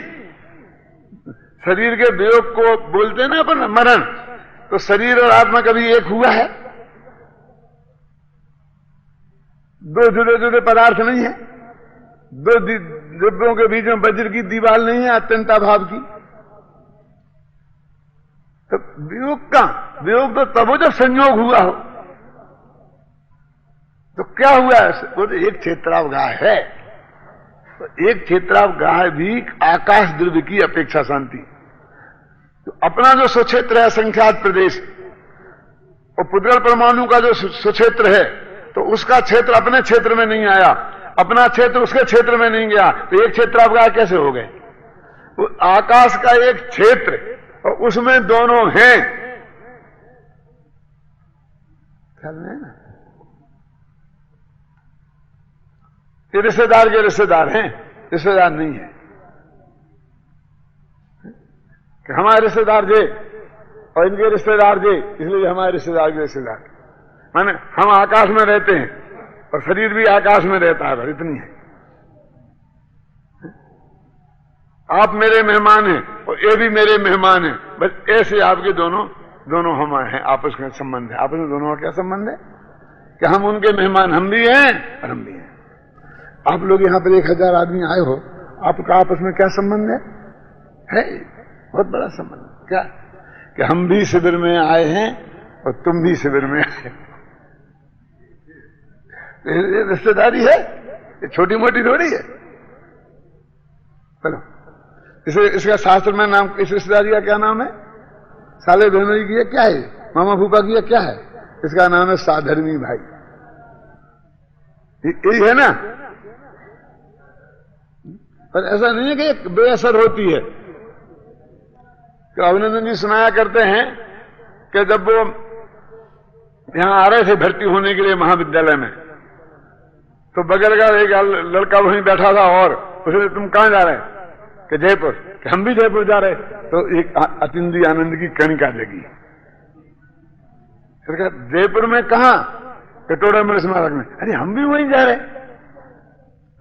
शरीर के वियोग को बोलते हैं ना अपन मरण, तो शरीर और आत्मा कभी एक हुआ है? 2 जुदे जुदे पदार्थ नहीं है। 2 दिव्यों के बीच में वज्र की दीवार नहीं है अत्यंता भाव की। तो वियोग का वियोग तो तब हो जब संयोग हुआ हो। तो क्या हुआ? वो तो एक क्षेत्रावगाह है, तो एक क्षेत्रावगाह भी आकाश द्रव्य की अपेक्षा शांति। तो अपना जो स्वक्षेत्र है संख्यात प्रदेश, और पुद्गल परमाणु का जो स्वक्षेत्र है, तो उसका क्षेत्र अपने क्षेत्र में नहीं आया, अपना क्षेत्र उसके क्षेत्र में नहीं गया, तो एक क्षेत्रावगाह कैसे हो गए? वो आकाश का एक क्षेत्र और उसमें दोनों हैं, ख्याल में है ना? ये रिश्तेदार के रिश्तेदार हैं, रिश्तेदार नहीं है कि हमारे रिश्तेदार जे और इनके रिश्तेदार जे, इसलिए हमारे रिश्तेदार के रिश्तेदार। माने हम आकाश में रहते हैं और शरीर भी आकाश में रहता है, इतनी है। आप मेरे मेहमान हैं और ये भी मेरे मेहमान हैं, बस ऐसे आपके दोनों हम हैं, आपस में संबंध है। आपस में दोनों का क्या संबंध है कि हम उनके मेहमान, हम भी हैं और हम भी हैं। आप लोग यहां पर 1000 आदमी आए हो, आपका आपस में क्या संबंध है? बहुत बड़ा संबंध। क्या कि हम भी शिविर में आए हैं और तुम भी शिविर में आए। ये रिश्तेदारी है, ये छोटी मोटी थोड़ी है। चलो, इसका शास्त्र में नाम, इस रिश्तेदारी का क्या नाम है? साले बहनोई की क्या है? मामा फूफा की क्या है? इसका नाम है साधर्मी भाई। यही है ना? पर ऐसा नहीं है कि एक बेअसर होती है। तो अभिनंदन जी सुनाया करते हैं कि जब वो यहां आ रहे थे भर्ती होने के लिए महाविद्यालय में, तो बगल का एक लड़का वहीं बैठा था और उसने, तुम कहां जा रहे हैं? कि जयपुर। कि हम भी जयपुर जा रहे। तो एक अतिंद्रिय आनंद की कणिका जगी। जयपुर में कहां? कटोरा में स्मारक में। अरे हम भी वहीं जा रहे।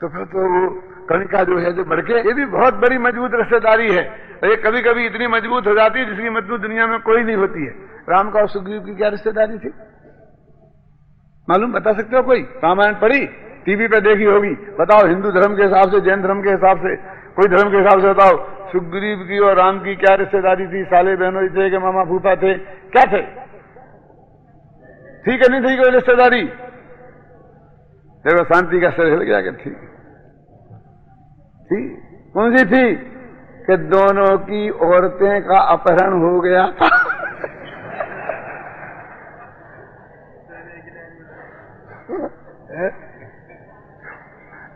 तो फिर तो वो कणिका जो है, जो बढ़ के, ये भी बहुत बड़ी मजबूत रिश्तेदारी है। और ये कभी कभी इतनी मजबूत हो जाती है जिसकी मजबूत दुनिया में कोई नहीं होती है। राम का और सुग्रीव की क्या रिश्तेदारी थी मालूम? बता सकते हो कोई? रामायण पढ़ी, टीवी पे देखी होगी, बताओ हिंदू धर्म के हिसाब से, जैन धर्म के हिसाब से, कोई धर्म के हिसाब से बताओ, सुग्रीव की और राम की क्या रिश्तेदारी थी? साले बहनोई थे कि मामा फूफा थे? क्या थे? ठीक है, नहीं थी कोई रिश्तेदारी? देखो शांति का सर हिल गया कि ठीक थी। कौन सी थी? कि दोनों की औरतें का अपहरण हो गया था।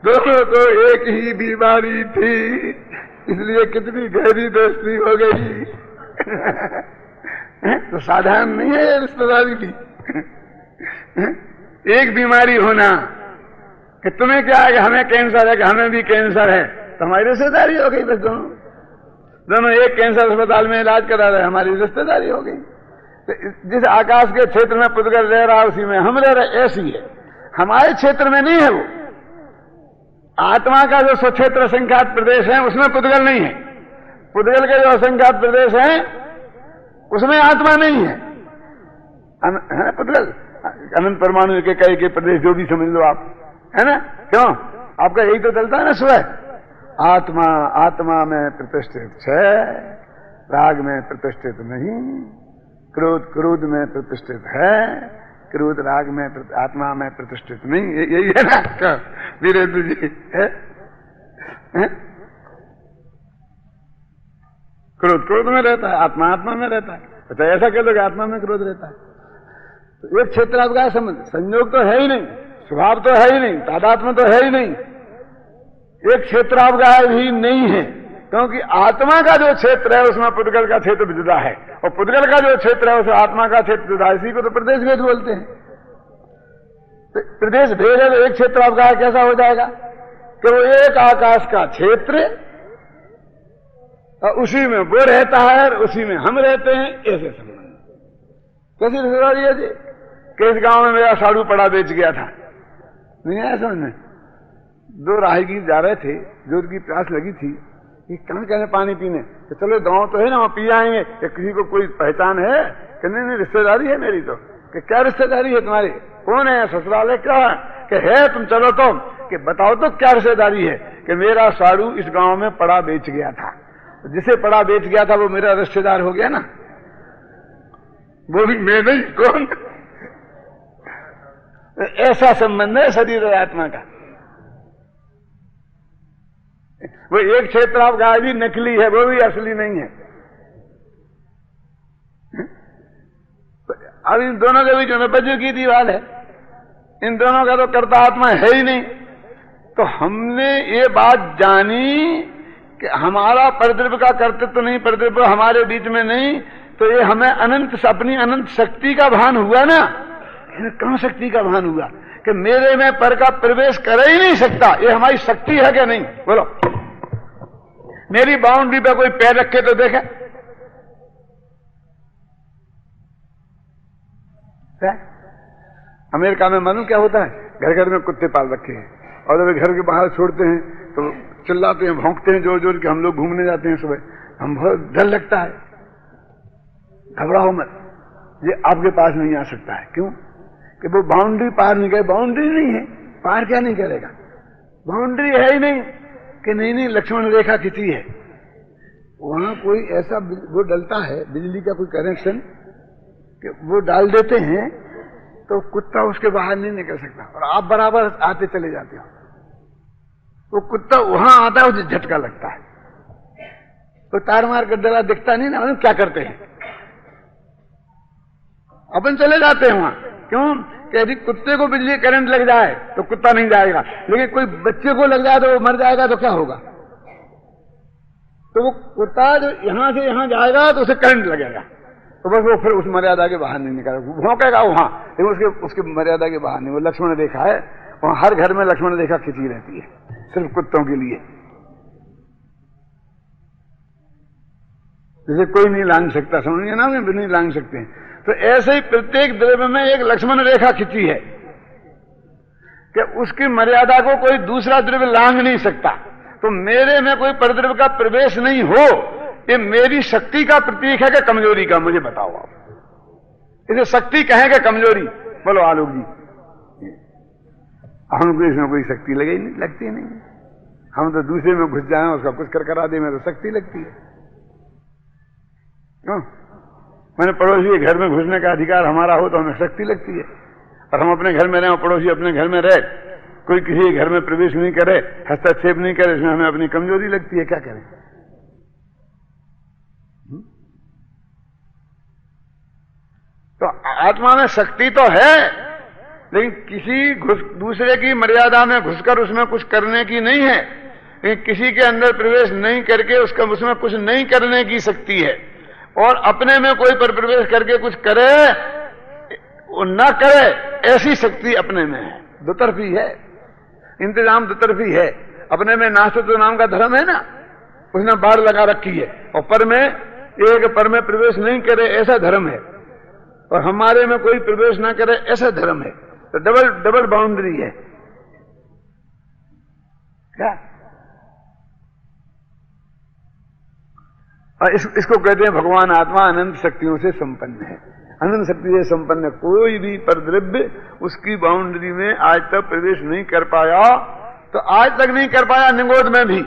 दोनों को एक ही बीमारी थी, इसलिए कितनी गहरी दोस्ती हो गई। तो साधारण नहीं है ये रिश्तेदारी भी। एक बीमारी होना कि तुम्हें क्या है कि हमें कैंसर है, कि हमें भी कैंसर है, तो हमारी रिश्तेदारी हो गई। बस दोनों एक कैंसर अस्पताल में इलाज करा रहे, हमारी रिश्तेदारी हो गई। तो जिस आकाश के क्षेत्र में पुद्गल रह रहा उसी में हम रह रहे, ऐसी है। हमारे क्षेत्र में नहीं है वो। आत्मा का जो स्वक्षेत्र असंख्यात प्रदेश है उसमें पुद्गल नहीं है। पुद्गल के जो असंख्यात प्रदेश है उसमें आत्मा नहीं है। पुद्गल अनंत परमाणु के प्रदेश जो भी समझ लो आप, है ना? क्यों? आपका यही तो चलता है ना सुबह, आत्मा आत्मा में प्रतिष्ठित है, राग में प्रतिष्ठित नहीं, क्रोध क्रोध में प्रतिष्ठित है, क्रोध राग में आत्मा में प्रतिष्ठित नहीं। यही है ना? क्या वीरेंद्र जी है? क्रोध क्रोध में रहता है, आत्मा आत्मा में रहता है। अच्छा ऐसा कह लो कि आत्मा में क्रोध रहता है, तो एक क्षेत्र आपका संबंध, संयोग तो है ही नहीं, स्वभाव तो है ही नहीं, तादात्म्य तो है ही नहीं, एक क्षेत्र आपका ही नहीं है। क्योंकि आत्मा का जो क्षेत्र है उसमें पुद्गल का क्षेत्र जुदा है, और पुद्गल का जो क्षेत्र है उसमें आत्मा का क्षेत्र जुदा है। इसी को तो प्रदेश भेद बोलते हैं। तो प्रदेश भेद है तो एक क्षेत्र आपका कैसा हो जाएगा कि वो एक आकाश का क्षेत्र और उसी में वो रहता है और उसी में हम रहते हैं। ऐसे संबंध कैसी रिश्तेदारी है जी? कि इस गांव में मेरा साड़ू पड़ा बेच गया था, नहीं आया समझ में? दो राहगीर जा रहे थे, जोर की प्यास लगी थी, कि कहां कहने पानी पीने, तो चलो गांव तो है ना, वहां पी आएंगे। किसी को कोई पहचान है? कि नहीं रिश्तेदारी है मेरी। तो कि क्या रिश्तेदारी है तुम्हारी? कौन है? ससुराल है? क्या है? कि है, तुम चलो तो। कि बताओ तो क्या रिश्तेदारी है? कि मेरा साड़ू इस गांव में पड़ा बेच गया था, जिसे पड़ा बेच गया था वो मेरा रिश्तेदार हो गया ना। वो भी मैं नहीं, कौन? ऐसा संबंध है शरीर और आत्मा का। वो एक क्षेत्र आपका भी नकली है, वो भी असली नहीं है। अब इन दोनों के बीच में वज्र की दीवार है, इन दोनों का तो कर्ता आत्मा है ही नहीं। तो हमने ये बात जानी कि हमारा परद्रव्य का कर्तव्य तो नहीं, परद्रव्य हमारे बीच में नहीं, तो ये हमें अनंत अपनी अनंत शक्ति का भान हुआ ना। कहां शक्ति का भान हुआ कि मेरे में पर का प्रवेश कर ही नहीं सकता। ये हमारी शक्ति है क्या नहीं? बोलो, मेरी बाउंड्री पे कोई पैर रखे तो देखे। अमेरिका में मालूम क्या होता है, घर घर में कुत्ते पाल रखे हैं, और जब घर के बाहर छोड़ते हैं तो चिल्लाते हैं, भौंकते हैं जोर जोर के। हम लोग घूमने जाते हैं सुबह, हम बहुत डर लगता है। घबराओ मत, ये आपके पास नहीं आ सकता है। क्यों? कि वो बाउंड्री पार नहीं करे। बाउंड्री नहीं है, पार क्या नहीं करेगा? बाउंड्री है ही नहीं कि नहीं लक्ष्मण रेखा खिंची है। वहां कोई ऐसा वो डलता है, बिजली का कोई कनेक्शन, कि वो डाल देते हैं तो कुत्ता उसके बाहर नहीं निकल सकता, और आप बराबर आते चले जाते हो। वो कुत्ता वहां आता है, उसे झटका लगता है, तो तार मार कर डरा दिखता नहीं ना। क्या करते हैं? अपन चले जाते हैं वहां। क्यों? कि यदि कुत्ते को बिजली करंट लग जाए तो कुत्ता नहीं जाएगा, लेकिन कोई बच्चे को लग जाए तो वो मर जाएगा, तो क्या होगा? तो वो कुत्ता जो यहां से यहां जाएगा तो उसे करंट लगेगा, तो बस वो फिर उस मर्यादा के बाहर नहीं निकलेगा, भौंकेगा वहां, लेकिन उसके मर्यादा के बाहर नहीं। वो लक्ष्मण रेखा है, वहां हर घर में लक्ष्मण रेखा खिंची रहती है, सिर्फ कुत्तों के लिए। जैसे कोई नहीं लांग सकता, समझिए ना, वे नहीं लांग सकते हैं। तो ऐसे ही प्रत्येक द्रव्य में एक लक्ष्मण रेखा खिंची है कि उसकी मर्यादा को कोई दूसरा द्रव्य लांघ नहीं सकता। तो मेरे में कोई परद्रव्य का प्रवेश नहीं हो, ये मेरी शक्ति का प्रतीक है कि कमजोरी का? मुझे बताओ आप, इसे शक्ति कहें कि कमजोरी? बोलो आलोक जी। हमको इसमें कोई शक्ति लगे ही नहीं, लगती नहीं। हम तो दूसरे में घुस जाए, उसका कुछ कर करा दे, में तो शक्ति लगती है। क्यों? मैंने पड़ोसी के घर में घुसने का अधिकार हमारा हो तो हमें शक्ति लगती है, और हम अपने घर में रहे, पड़ोसी अपने घर में रहे, कोई किसी घर में प्रवेश नहीं करे, हस्तक्षेप नहीं करे, इसमें हमें अपनी कमजोरी लगती है। क्या करें? तो आत्मा में शक्ति तो है, लेकिन किसी दूसरे की मर्यादा में घुसकर उसमें कुछ करने की नहीं है। लेकिन किसी के अंदर प्रवेश नहीं करके उसमें कुछ नहीं करने की शक्ति है, और अपने में कोई पर प्रवेश करके कुछ करे वो ना करे, ऐसी शक्ति अपने में है। दुतरफी है, इंतजाम दुतरफी है। अपने में नास्तित्व नाम का धर्म है ना, उसने बाड़ लगा रखी है, और पर में एक पर में प्रवेश नहीं करे ऐसा धर्म है, और हमारे में कोई प्रवेश ना करे ऐसा धर्म है। तो डबल बाउंड्री है क्या? और इसको कहते हैं भगवान आत्मा अनंत शक्तियों से संपन्न है। अनंत शक्ति से संपन्न है। कोई भी परद्रव्य उसकी बाउंड्री में आज तक प्रवेश नहीं कर पाया, तो आज तक नहीं कर पाया निगोद में भी।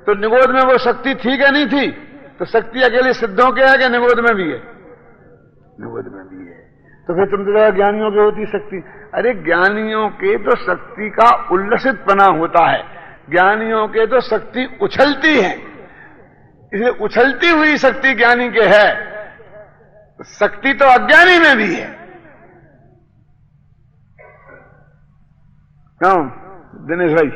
तो निगोद में वो शक्ति थी क्या नहीं थी? तो शक्ति अकेले सिद्धों के है कि निगोद में भी है? निगोद में भी है। तो फिर तुम तो ज्ञानियों की होती शक्ति। अरे ज्ञानियों के तो शक्ति का उल्लसितपना होता है, ज्ञानियों के तो शक्ति उछलती है, इसलिए उछलती हुई शक्ति ज्ञानी के है। शक्ति तो अज्ञानी में भी है। क्यों दिनेश भाई?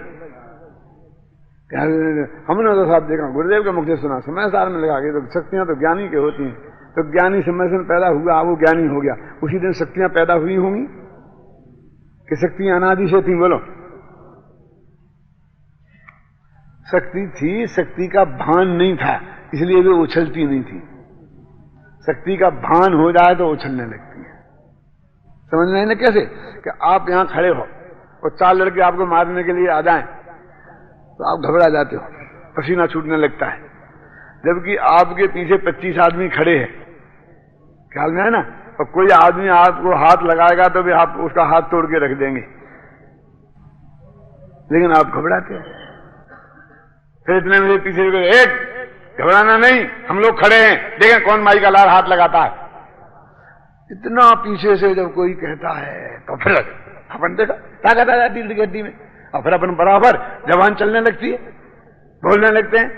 हमने तो साहब देखा, गुरुदेव के मुख से सुना, समय सार में लगा के, तो शक्तियां तो ज्ञानी के होती हैं। तो ज्ञानी समय से पैदा हुआ, वो ज्ञानी हो गया, उसी दिन शक्तियां पैदा हुई होंगी कि शक्तियां अनादि से थी? बोलो, शक्ति थी, शक्ति का भान नहीं था, इसलिए वे उछलती नहीं थी। शक्ति का भान हो जाए तो उछलने लगती है। समझ रहे हैं ना कैसे? कि आप यहां खड़े हो और 4 लड़के आपको मारने के लिए आ जाएं, तो आप घबरा जाते हो, पसीना छूटने लगता है, जबकि आपके पीछे 25 आदमी खड़े हैं, ख्याल में है ना? और कोई आदमी आपको हाथ लगाएगा तो भी आप उसका हाथ तोड़ के रख देंगे, लेकिन आप घबराते हैं। फिर इतने मेरे पीछे एक घबराना नहीं, हम लोग खड़े हैं, देखें कौन माई का लाल हाथ लगाता है। इतना पीछे से जब कोई कहता है तो फिर अपन देखा ताकत आ जाती है गड्डी में, और फिर अपन बराबर जवान चलने लगती है, बोलने लगते हैं,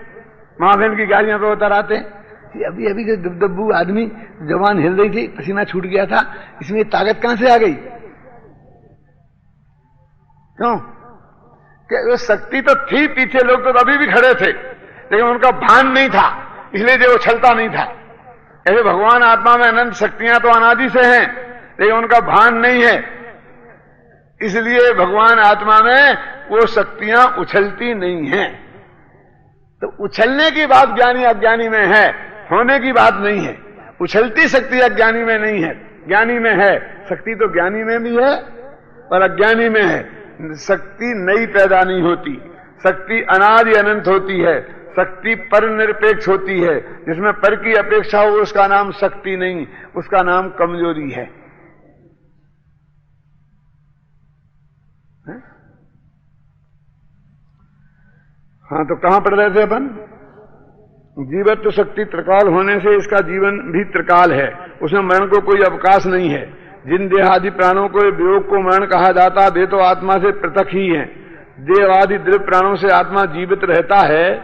माँ बहन की गाड़ियों पर उतर आते हैं। अभी अभी जो दबदबू आदमी जवान हिल रही थी, पसीना छूट गया था, इसमें ताकत कहां से आ गई? क्यों? कि वो शक्ति तो थी, पीछे लोग तो अभी भी खड़े थे, लेकिन उनका भान नहीं था, इसलिए जो उछलता नहीं था। ऐसे भगवान आत्मा में अनंत शक्तियां तो अनादि से हैं, लेकिन उनका भान नहीं है, इसलिए भगवान आत्मा में वो शक्तियां उछलती नहीं हैं। तो उछलने की बात ज्ञानी अज्ञानी में है, होने की बात नहीं है। उछलती शक्ति अज्ञानी में नहीं है, ज्ञानी में है। शक्ति तो ज्ञानी में भी है और अज्ञानी में है। शक्ति नई पैदा नहीं होती, शक्ति अनादि अनंत होती है। शक्ति पर निरपेक्ष होती है, जिसमें पर की अपेक्षा हो उसका नाम शक्ति नहीं, उसका नाम कमजोरी है। हाँ, तो कहां पढ़ रहे थे अपन? जीवत्व शक्ति त्रिकाल होने से इसका जीवन भी त्रिकाल है, उसमें मरण को कोई अवकाश नहीं है। जिन देहादि प्राणों को वियोग को मरण कहा जाता, वे तो आत्मा से पृथक ही हैं। देव आदि द्रव्य प्राणों से आत्मा जीवित रहता है।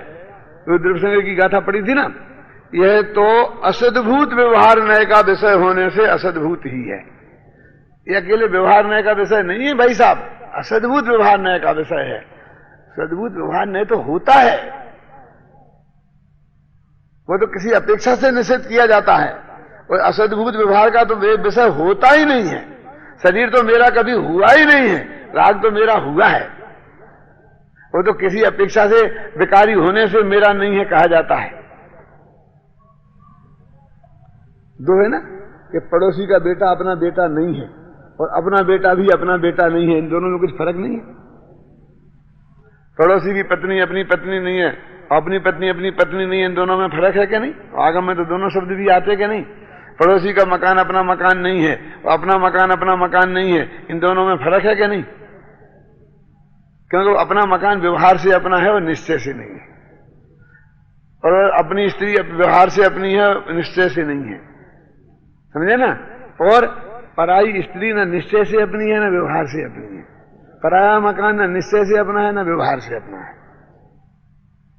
तो द्रव्य की गाथा पड़ी थी ना, यह तो असद्भूत व्यवहार नय का विषय होने से असद्भूत ही है। ये अकेले व्यवहार नय का विषय नहीं है भाई साहब, असद्भूत व्यवहार नय का विषय है। सद्भूत व्यवहार नय तो होता है, वो तो किसी अपेक्षा से निषेध किया जाता है, और असद्भूत व्यवहार का तो विषय होता ही नहीं है। शरीर तो मेरा कभी हुआ ही नहीं है, राग तो मेरा हुआ है, वो तो किसी अपेक्षा से विकारी होने से मेरा नहीं है कहा जाता है। दो है ना, कि पड़ोसी का बेटा अपना बेटा नहीं है और अपना बेटा भी अपना बेटा नहीं है, इन दोनों में कुछ फर्क नहीं है। पड़ोसी की पत्नी अपनी पत्नी नहीं है, अपनी पत्नी अपनी पत्नी नहीं है, इन दोनों में फर्क है क्या नहीं? आगम में तो दोनों शब्द भी आते क्या नहीं? पड़ोसी का मकान अपना मकान नहीं है और अपना मकान नहीं है, इन दोनों में फर्क है क्या नहीं? क्योंकि अपना मकान व्यवहार से अपना है और निश्चय से नहीं है, और अपनी स्त्री व्यवहार से अपनी है, निश्चय से नहीं है, समझे ना? और पराई स्त्री न निश्चय से अपनी है न व्यवहार से अपनी है। पराया मकान न निश्चय से अपना है न व्यवहार से अपना है,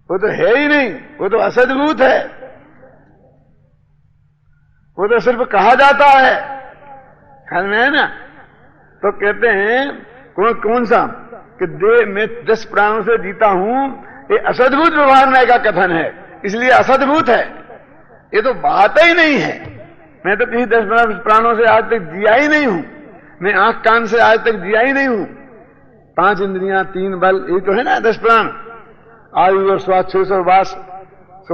वो तो है ही नहीं, वो तो असद्भूत है, वो तो सिर्फ कहा जाता है। ख्याल में है ना? तो कहते हैं कौन सा कि देह में 10 प्राणों से जीता हूं, ये असद्भूत व्यवहार नय का कथन है, इसलिए असद्भूत है। ये तो बात ही नहीं है। मैं तो किसी 10 प्राणों से आज तक जिया ही नहीं हूं, मैं आंख कान से आज तक जिया ही नहीं हूं। 5 इंद्रियां 3 बल, ये तो है ना 10 प्राण, आयु और श्वास, श्वास और वास,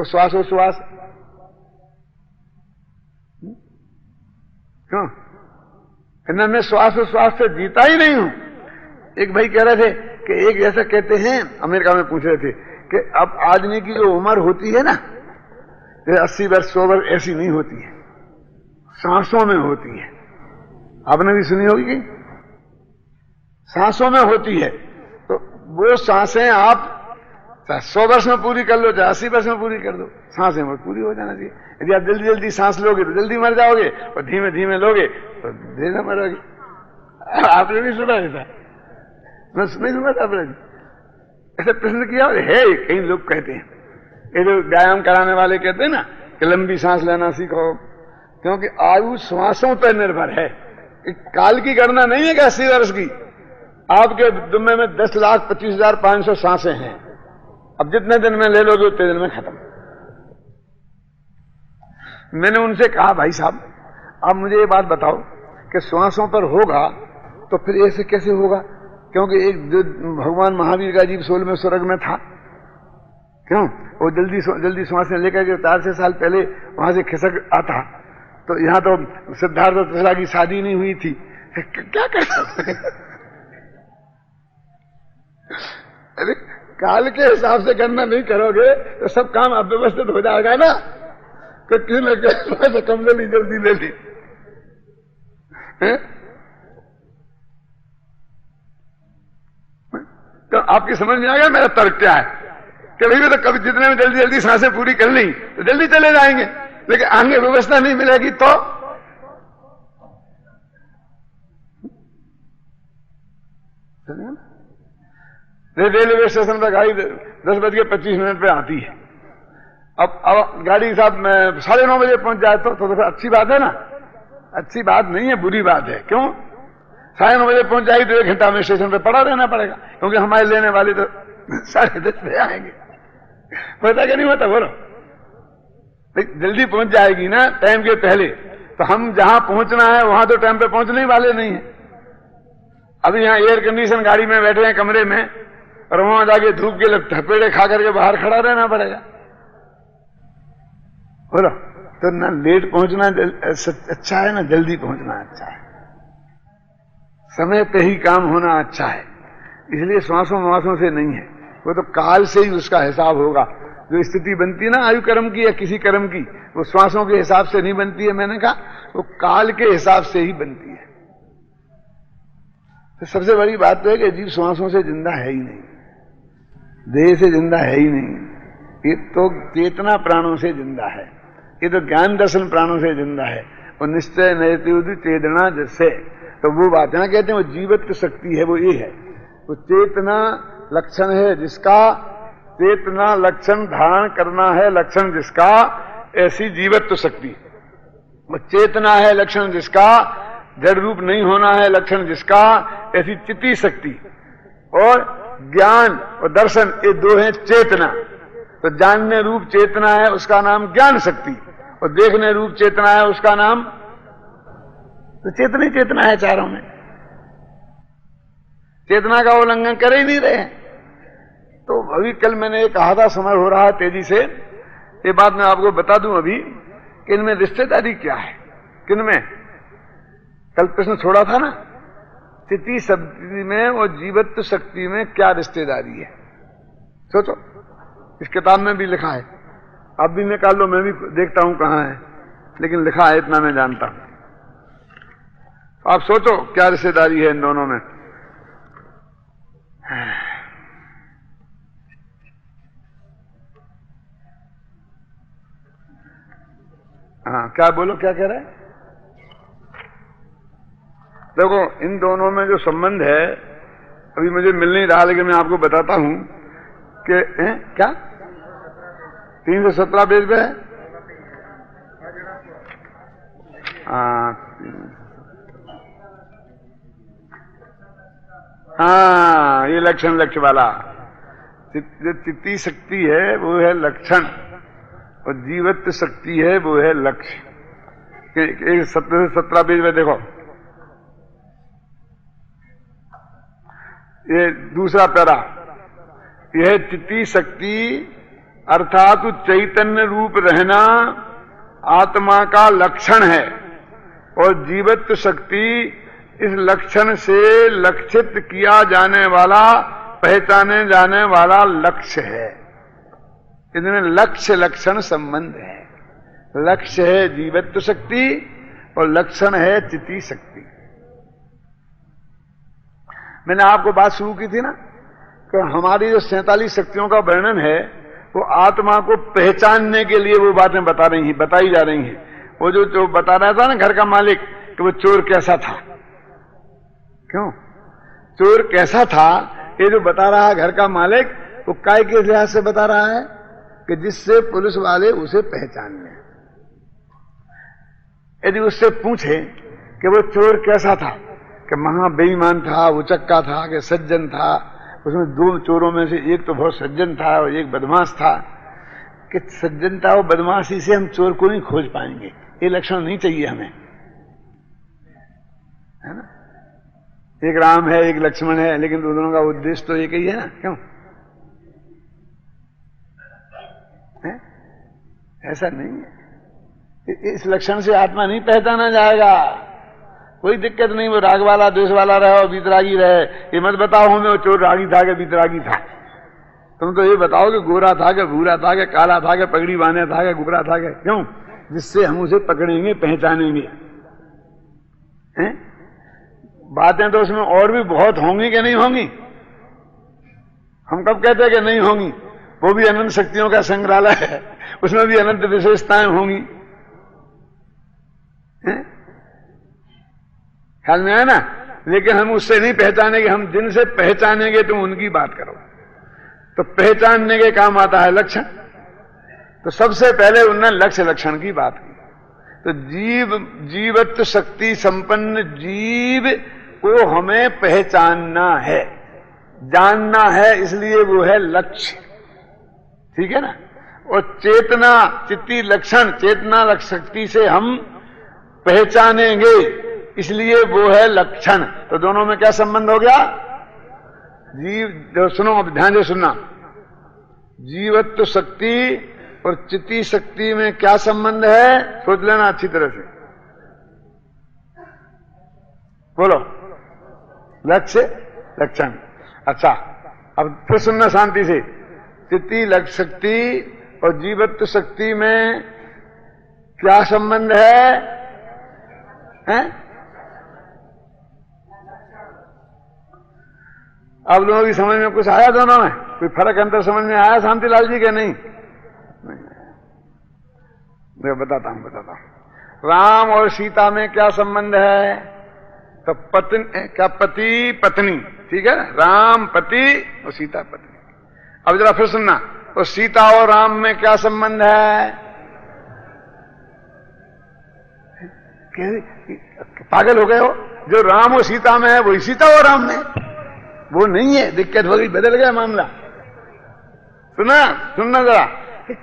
श्वास और श्वास। क्यों? इनमें मैं श्वास और श्वास से जीता ही नहीं हूं। एक भाई कह रहे थे कि एक ऐसा कहते हैं, अमेरिका में पूछ रहे थे कि अब आदमी की जो उम्र होती है ना, 80 वर्ष 100 वर्ष ऐसी नहीं होती है, सांसों में होती है। आपने भी सुनी होगी कि सांसों में होती है। तो वो सांसें आप 100 वर्ष में पूरी कर लो, चाहे 80 वर्ष में पूरी कर दो, सांसें में पूरी हो जाना चाहिए। यदि आप जल्दी जल्दी सांस लोगे तो जल्दी मर जाओगे, और धीमे धीमे लोगे तो धीरे मरोगे। आपने भी सुना ऐसा? मैं नहीं सुना था आपने? ऐसा प्रश्न किया है? कई लोग कहते हैं, ये जो व्यायाम कराने वाले कहते हैं ना कि लंबी सांस लेना सीखो, क्योंकि आयु श्वासों पर निर्भर है। काल की गणना नहीं है कि 80 वर्ष की। आपके दुम्बे में 10,25,500 सांसें हैं, अब जितने दिन में ले लोगे उतने दिन में खत्म। मैंने उनसे कहा भाई साहब आप मुझे ये बात बताओ कि श्वासों पर होगा तो फिर ऐसे कैसे होगा? क्योंकि एक जो भगवान महावीर का जीव 16वें स्वर्ग में था, क्यों वो जल्दी श्वासें लेकर के 400 साल पहले वहां से खिसक आता, तो यहां तो सिद्धार्थ और त्रिशला की शादी नहीं हुई थी, क्या कर सकते? अरे काल के हिसाब से गणना नहीं करोगे तो सब काम अव्यवस्थित हो जाएगा ना। तो किसी ने कैसे कम ले ली, जल्दी ले ली। तो आपकी समझ में आ गया मेरा तर्क क्या है? कि भाई तो कभी जितने में जल्दी जल्दी सांसें पूरी कर ली तो जल्दी चले जाएंगे, लेकिन आगे व्यवस्था नहीं मिलेगी तो रेलवे स्टेशन पर गाड़ी 10:25 पे आती है। अब गाड़ी साहब 9:30 बजे पहुंच जाए तो फिर अच्छी बात है ना? अच्छी बात नहीं है, बुरी बात है। क्यों? 9:30 बजे पहुंच जाएगी तो 1 घंटा में स्टेशन पे पड़ा रहना पड़ेगा, क्योंकि हमारे लेने वाले तो 10:30 बजे आएंगे। पता क्या नहीं होता? बोलो, जल्दी पहुंच जाएगी ना टाइम के पहले, तो हम जहां पहुंचना है वहां तो टाइम पे पहुंचने वाले नहीं है। अभी यहां एयर कंडीशन गाड़ी में बैठे हैं कमरे में, और वहां जाके धूप के थपेड़े खा करके बाहर खड़ा रहना पड़ेगा। बोलो, तो ना लेट पहुंचना अच्छा है ना जल्दी पहुंचना अच्छा है। समय पे ही काम होना अच्छा है। इसलिए श्वासों से नहीं है, वो तो काल से ही उसका हिसाब होगा। जो स्थिति बनती है ना आयु कर्म की या किसी कर्म की, वो श्वासों के हिसाब से नहीं बनती है। मैंने कहा वो काल के हिसाब से ही बनती है। तो सबसे बड़ी बात तो है कि जीव श्वासों से जिंदा है ही नहीं, देह से जिंदा है ही नहीं। ये तो चेतना प्राणों से जिंदा है, ये तो ज्ञान दर्शन प्राणों से जिंदा है। और निश्चय नयति चेतना जैसे, तो वो बात है ना, कहते हैं वो जीवत्व शक्ति है, वो ये है। वो चेतना लक्षण है जिसका, चेतना लक्षण धारण करना है लक्षण जिसका, ऐसी जीवत्व शक्ति। वो चेतना है लक्षण जिसका, जड़ रूप नहीं होना है लक्षण जिसका, ऐसी चिति शक्ति। और ज्ञान और दर्शन ये दो हैं चेतना। तो जानने रूप चेतना है उसका नाम ज्ञान शक्ति, और देखने रूप चेतना है उसका नाम, तो चेतना ही चेतना है चारों में। चेतना का उल्लंघन कर ही नहीं रहे। तो अभी कल मैंने ये कहा था, समय हो रहा है तेजी से, ये बात मैं आपको बता दूं अभी कि इनमें रिश्तेदारी क्या है। किनमें? कल प्रश्न छोड़ा था ना, स्थिति शक्ति में और जीवत्व शक्ति में क्या रिश्तेदारी है। सोचो, इस किताब में भी लिखा है, आप भी निकाल लो, मैं भी देखता हूं कहां है, लेकिन लिखा है इतना मैं जानता हूं। आप सोचो क्या रिश्तेदारी है इन दोनों में। हाँ, क्या बोलो, क्या कह रहे हैं? देखो, इन दोनों में जो संबंध है अभी मुझे मिल नहीं रहा, लेकिन मैं आपको बताता हूं कि क्या 317 पेज पे है। हाँ, ये लक्षण लक्ष्य वाला जो चित्ती शक्ति है वो है लक्षण, और जीवत्व शक्ति है वो है लक्ष्य। एक 17 पेज में देखो, ये दूसरा पैरा, यह चित्ती शक्ति अर्थात चैतन्य रूप रहना आत्मा का लक्षण है, और जीवत्व शक्ति इस लक्षण से लक्षित किया जाने वाला, पहचाने जाने वाला लक्ष्य है। इनमें लक्ष्य लक्षण संबंध है। लक्ष्य है जीवत्व शक्ति और लक्षण है चिति शक्ति। मैंने आपको बात शुरू की थी ना कि हमारी जो 47 शक्तियों का वर्णन है वो आत्मा को पहचानने के लिए वो बातें बताई जा रही हैं। वो जो बता रहा था ना घर का मालिक कि वो चोर कैसा था, क्यों चोर कैसा था, ये जो बता रहा है घर का मालिक, वो काय के लिहाज से बता रहा है कि जिससे पुलिस वाले उसे पहचान लें। यदि उससे पूछे कि वो चोर कैसा था, कि महा बेईमान था, उचक्का था, कि सज्जन था, उसमें 2 चोरों में से एक तो बहुत सज्जन था और एक बदमाश था, कि सज्जनता और बदमाशी से हम चोर को नहीं खोज पाएंगे। ये लक्षण नहीं चाहिए हमें, है ना। एक राम है, एक लक्ष्मण है, लेकिन दोनों का उद्देश्य तो एक ही है ना, क्यों है? ऐसा नहीं है। इस लक्षण से आत्मा नहीं पहचाना जाएगा। कोई दिक्कत नहीं, वो राग वाला द्वेष वाला रहे और बीतरागी रहे। ये मत बताओ हमें वो चोर रागी था कि बीतरागी था। तुम तो ये बताओ कि गोरा था कि भूरा था कि काला था कि पगड़ी बांधे था कि गुबरा था कि, क्यों, जिससे हम उसे पकड़ेंगे, पहचानेंगे। हैं? बातें तो उसमें और भी बहुत होंगी कि नहीं होंगी। हम कब कहते हैं कि नहीं होंगी? वो भी अनंत शक्तियों का संग्रहालय है, उसमें भी अनंत विशेषताएं होंगी। ख्याल में आया ना? लेकिन हम उससे नहीं पहचानेंगे, हम जिनसे पहचानेंगे तुम उनकी बात करो। तो पहचानने के काम आता है लक्षण। तो सबसे पहले उन्होंने लक्ष्य लक्षण की बात की। तो जीवत्व शक्ति संपन्न जीव को हमें पहचानना है, जानना है, इसलिए वो है लक्ष्य। ठीक है ना। और चेतना चित्ती लक्षण, चेतना शक्ति से हम पहचानेंगे, इसलिए वो है लक्षण। तो दोनों में क्या संबंध हो गया? सुनो, अब ध्यान से सुनना। जीवत्व शक्ति और चित्ती शक्ति में क्या संबंध है, सोच लेना अच्छी तरह से। बोलो। लक्ष्य लक्षण। अच्छा, अब फिर सुनना शांति से। चित्ती शक्ति और जीवत्व शक्ति में क्या संबंध है? आप लोगों की समझ में कुछ आया? दोनों में कोई फर्क अंतर समझ में आया शांतिलाल जी के? नहीं, मैं बताता हूं। राम और सीता में क्या संबंध है? तो पति पत्नी, ठीक है, राम पति और सीता पत्नी। अब जरा फिर सुनना, तो सीता और राम में क्या संबंध है? पागल हो गए हो? जो राम और सीता में है वही सीता और राम में, वो नहीं है। दिक्कत हो गई, बदल गया मामला। सुनना जरा,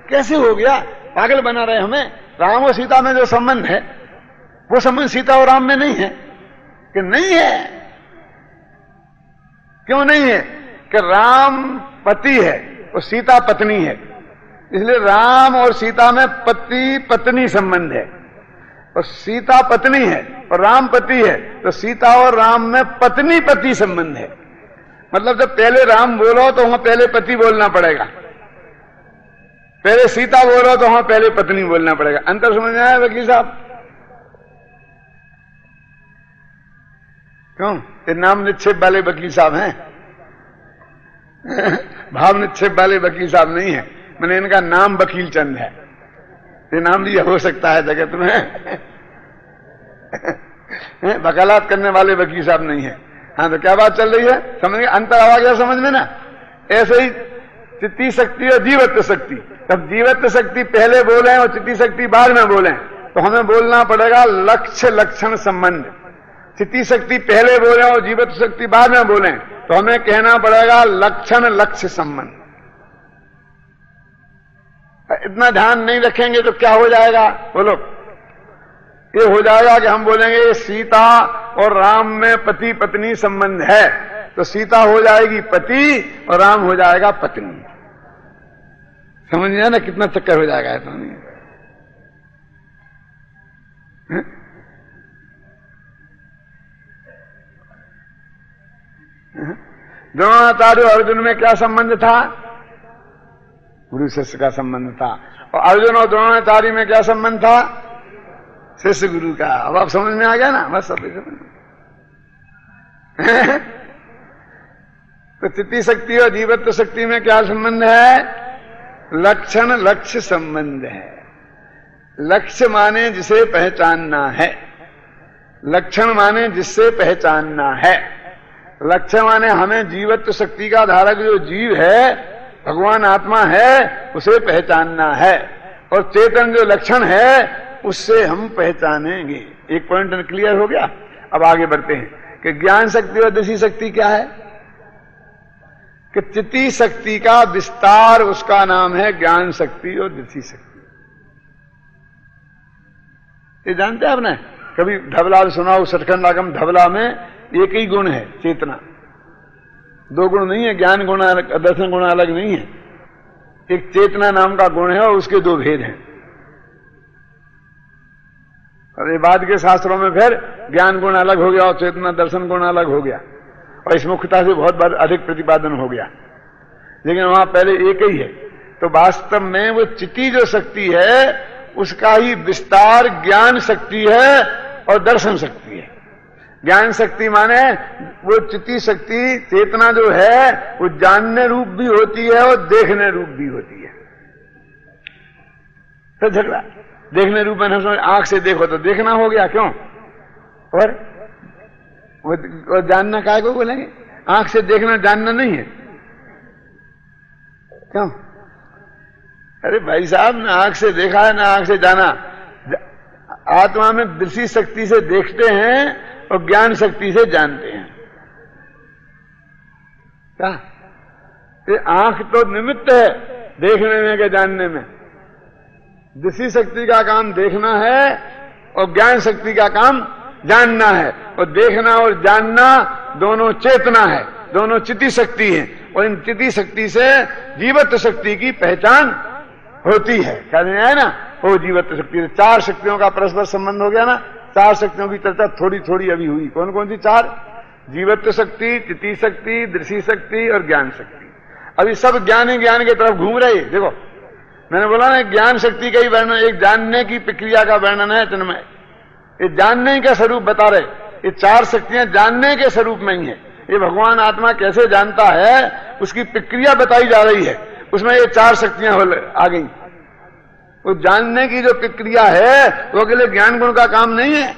कैसे हो गया? पागल बना रहे हमें। राम और सीता में जो संबंध है वो संबंध सीता और राम में नहीं है। कि नहीं है? क्यों नहीं है? कि राम पति है और सीता पत्नी है, इसलिए राम और सीता में पति पत्नी संबंध है। और सीता पत्नी है और राम पति है, तो सीता और राम में पत्नी पति संबंध है। मतलब जब पहले राम बोलो तो वहां पहले पति बोलना पड़ेगा, पहले सीता बोलो तो वहां पहले पत्नी बोलना पड़ेगा। अंतर समझ में आया वकील साहब? क्यों? ये नाम निक्षेप वाले वकील साहब हैं, भाव निक्षेप वाले वकील साहब नहीं है। मैंने इनका नाम वकील चंद है। ये नाम भी हो सकता है जगत में। वकालत करने वाले वकील साहब नहीं है। हाँ, तो क्या बात चल रही है? समझ गए? अंतर आ गया समझ में ना? ऐसे ही चित्ती शक्ति और जीवत्व शक्ति। तब जीवत्व शक्ति पहले बोले और चित्ती शक्ति बाद में बोले, तो हमें बोलना पड़ेगा लक्ष्य लक्षण संबंध। चित्ती शक्ति पहले बोले और जीवत्व शक्ति बाद में बोले, तो हमें कहना पड़ेगा लक्षण लक्ष्य संबंध। इतना ध्यान नहीं रखेंगे तो क्या हो जाएगा? बोलो। ये हो जाएगा कि हम बोलेंगे सीता और राम में पति पत्नी संबंध है, तो सीता हो जाएगी पति और राम हो जाएगा पत्नी। समझ गया ना कितना चक्कर हो जाएगा? तो नहीं द्रोणाचार्य और अर्जुन में क्या संबंध था? गुरु शिष्य का संबंध था। और अर्जुन और द्रोणाचार्य में क्या संबंध था? शिष्य गुरु का। अब आप समझ में आ गया ना? बस सब समझ। तो चित्ती शक्ति और जीवत्व शक्ति में क्या संबंध है? लक्षण लक्ष्य संबंध है। लक्ष्य माने जिसे पहचानना है, लक्षण माने जिससे पहचानना है। लक्ष्य माने हमें जीवत्व शक्ति का धारक जो जीव है, भगवान आत्मा है, उसे पहचानना है। और चेतन जो लक्षण है उससे हम पहचानेंगे। एक पॉइंट क्लियर हो गया। अब आगे बढ़ते हैं कि ज्ञान शक्ति और दृष्टि शक्ति क्या है? कि चित्ती शक्ति का विस्तार, उसका नाम है ज्ञान शक्ति और दृष्टि शक्ति। ये जानते हैं आपने? कभी धबला सुनाओ, सचखंड आगम धबला में एक ही गुण है, चेतना। दो गुण नहीं है, ज्ञान गुण अलग, दर्शन गुण अलग नहीं है। एक चेतना नाम का गुण है और उसके दो भेद हैं। और ये बाद के शास्त्रों में फिर ज्ञान गुण अलग हो गया और चेतना दर्शन गुण अलग हो गया, और इस मुख्यता से बहुत बार अधिक प्रतिपादन हो गया। लेकिन वहां पहले एक ही है। तो वास्तव में वो चित्ती जो शक्ति है उसका ही विस्तार ज्ञान शक्ति है और दर्शन शक्ति है। ज्ञान शक्ति माने वो चित्ती शक्ति चेतना जो है वो जानने रूप भी होती है और देखने रूप भी होती है। तो झगड़ा देखने रूप में आंख से देखो तो देखना हो गया, क्यों? और वो जानना काय को बोलेंगे? आंख से देखना जानना नहीं है। क्यों? अरे भाई साहब, ना आंख से देखा है ना आंख से जाना। आत्मा में दृष्टि शक्ति से देखते हैं और ज्ञान शक्ति से जानते हैं। क्या? ये आंख तो निमित्त है देखने में के जानने में। दृष्टि शक्ति का काम देखना है और ज्ञान शक्ति का काम जानना है। और देखना और जानना दोनों चेतना है, दोनों चिति शक्ति है। और इन चिति शक्ति से जीवत्व शक्ति की पहचान होती है। क्या है ना? वो जीवत्व शक्ति से चार शक्तियों का परस्पर संबंध हो गया ना। चार शक्तियों की चर्चा थोड़ी थोड़ी अभी हुई। कौन कौन सी चार? जीवत्व शक्ति, चिति शक्ति, दृष्टि शक्ति और ज्ञान शक्ति। अभी सब ज्ञान ही ज्ञान की तरफ घूम रही है। देखो, मैंने बोला ना, ज्ञान शक्ति का ही वर्णन, एक जानने की प्रक्रिया का वर्णन है चिन्मय। ये जानने का स्वरूप बता रहे। ये चार शक्तियां जानने के स्वरूप में ही है। ये भगवान आत्मा कैसे जानता है उसकी प्रक्रिया बताई जा रही है। उसमें ये चार शक्तियां आ गई। वो जानने की जो प्रक्रिया है वो अकेले ज्ञान गुण का काम नहीं है।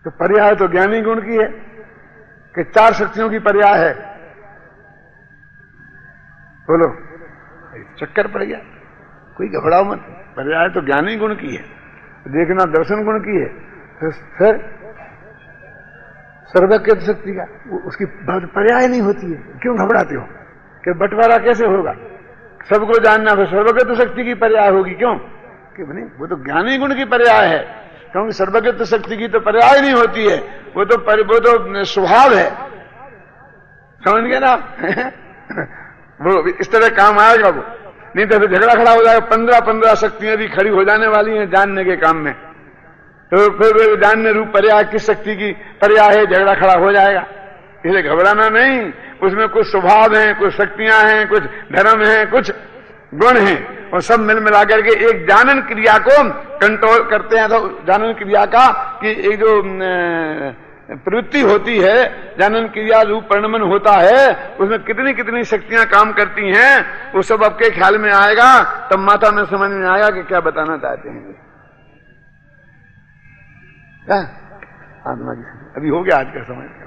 तो पर्याय तो ज्ञानी गुण की है कि चार शक्तियों की पर्याय है। बोलो, चक्कर पड़ गया, कोई घबराओ मत। पर्याय तो ज्ञानी गुण की है, देखना दर्शन गुण की है। फिर सर्वज्ञ शक्ति का उसकी पर्याय नहीं होती है। क्यों घबराते हो कि बंटवारा कैसे होगा? सबको जानना फिर सर्वज्ञ शक्ति की पर्याय होगी। क्यों? कि नहीं, वो तो ज्ञानी गुण की पर्याय है। क्योंकि सर्वज्ञ शक्ति की तो पर्याय नहीं होती है। वो तो स्वभाव है। समझ गए ना? वो इस तरह काम आएगा वो। नहीं तो फिर झगड़ा खड़ा हो जाएगा। 15 शक्तियां भी खड़ी हो जाने वाली हैं जानने के काम में। तो फिर जानने रूप पर्याय किस शक्ति की पर्याय है, झगड़ा खड़ा हो जाएगा। इसलिए घबराना नहीं। उसमें कुछ स्वभाव है, कुछ शक्तियां हैं, कुछ धर्म है, कुछ गुण हैं, और सब मिल मिला करके एक जानन क्रिया को कंट्रोल करते हैं। तो जानन क्रिया का कि एक जो प्रवृत्ति होती है, जानन क्रिया रूप परिणमन होता है, उसमें कितनी कितनी शक्तियां काम करती हैं, वो सब आपके ख्याल में आएगा। तब माता में समझ में आएगा कि क्या बताना चाहते हैं। आत्मा की अभी हो गया आज का समय।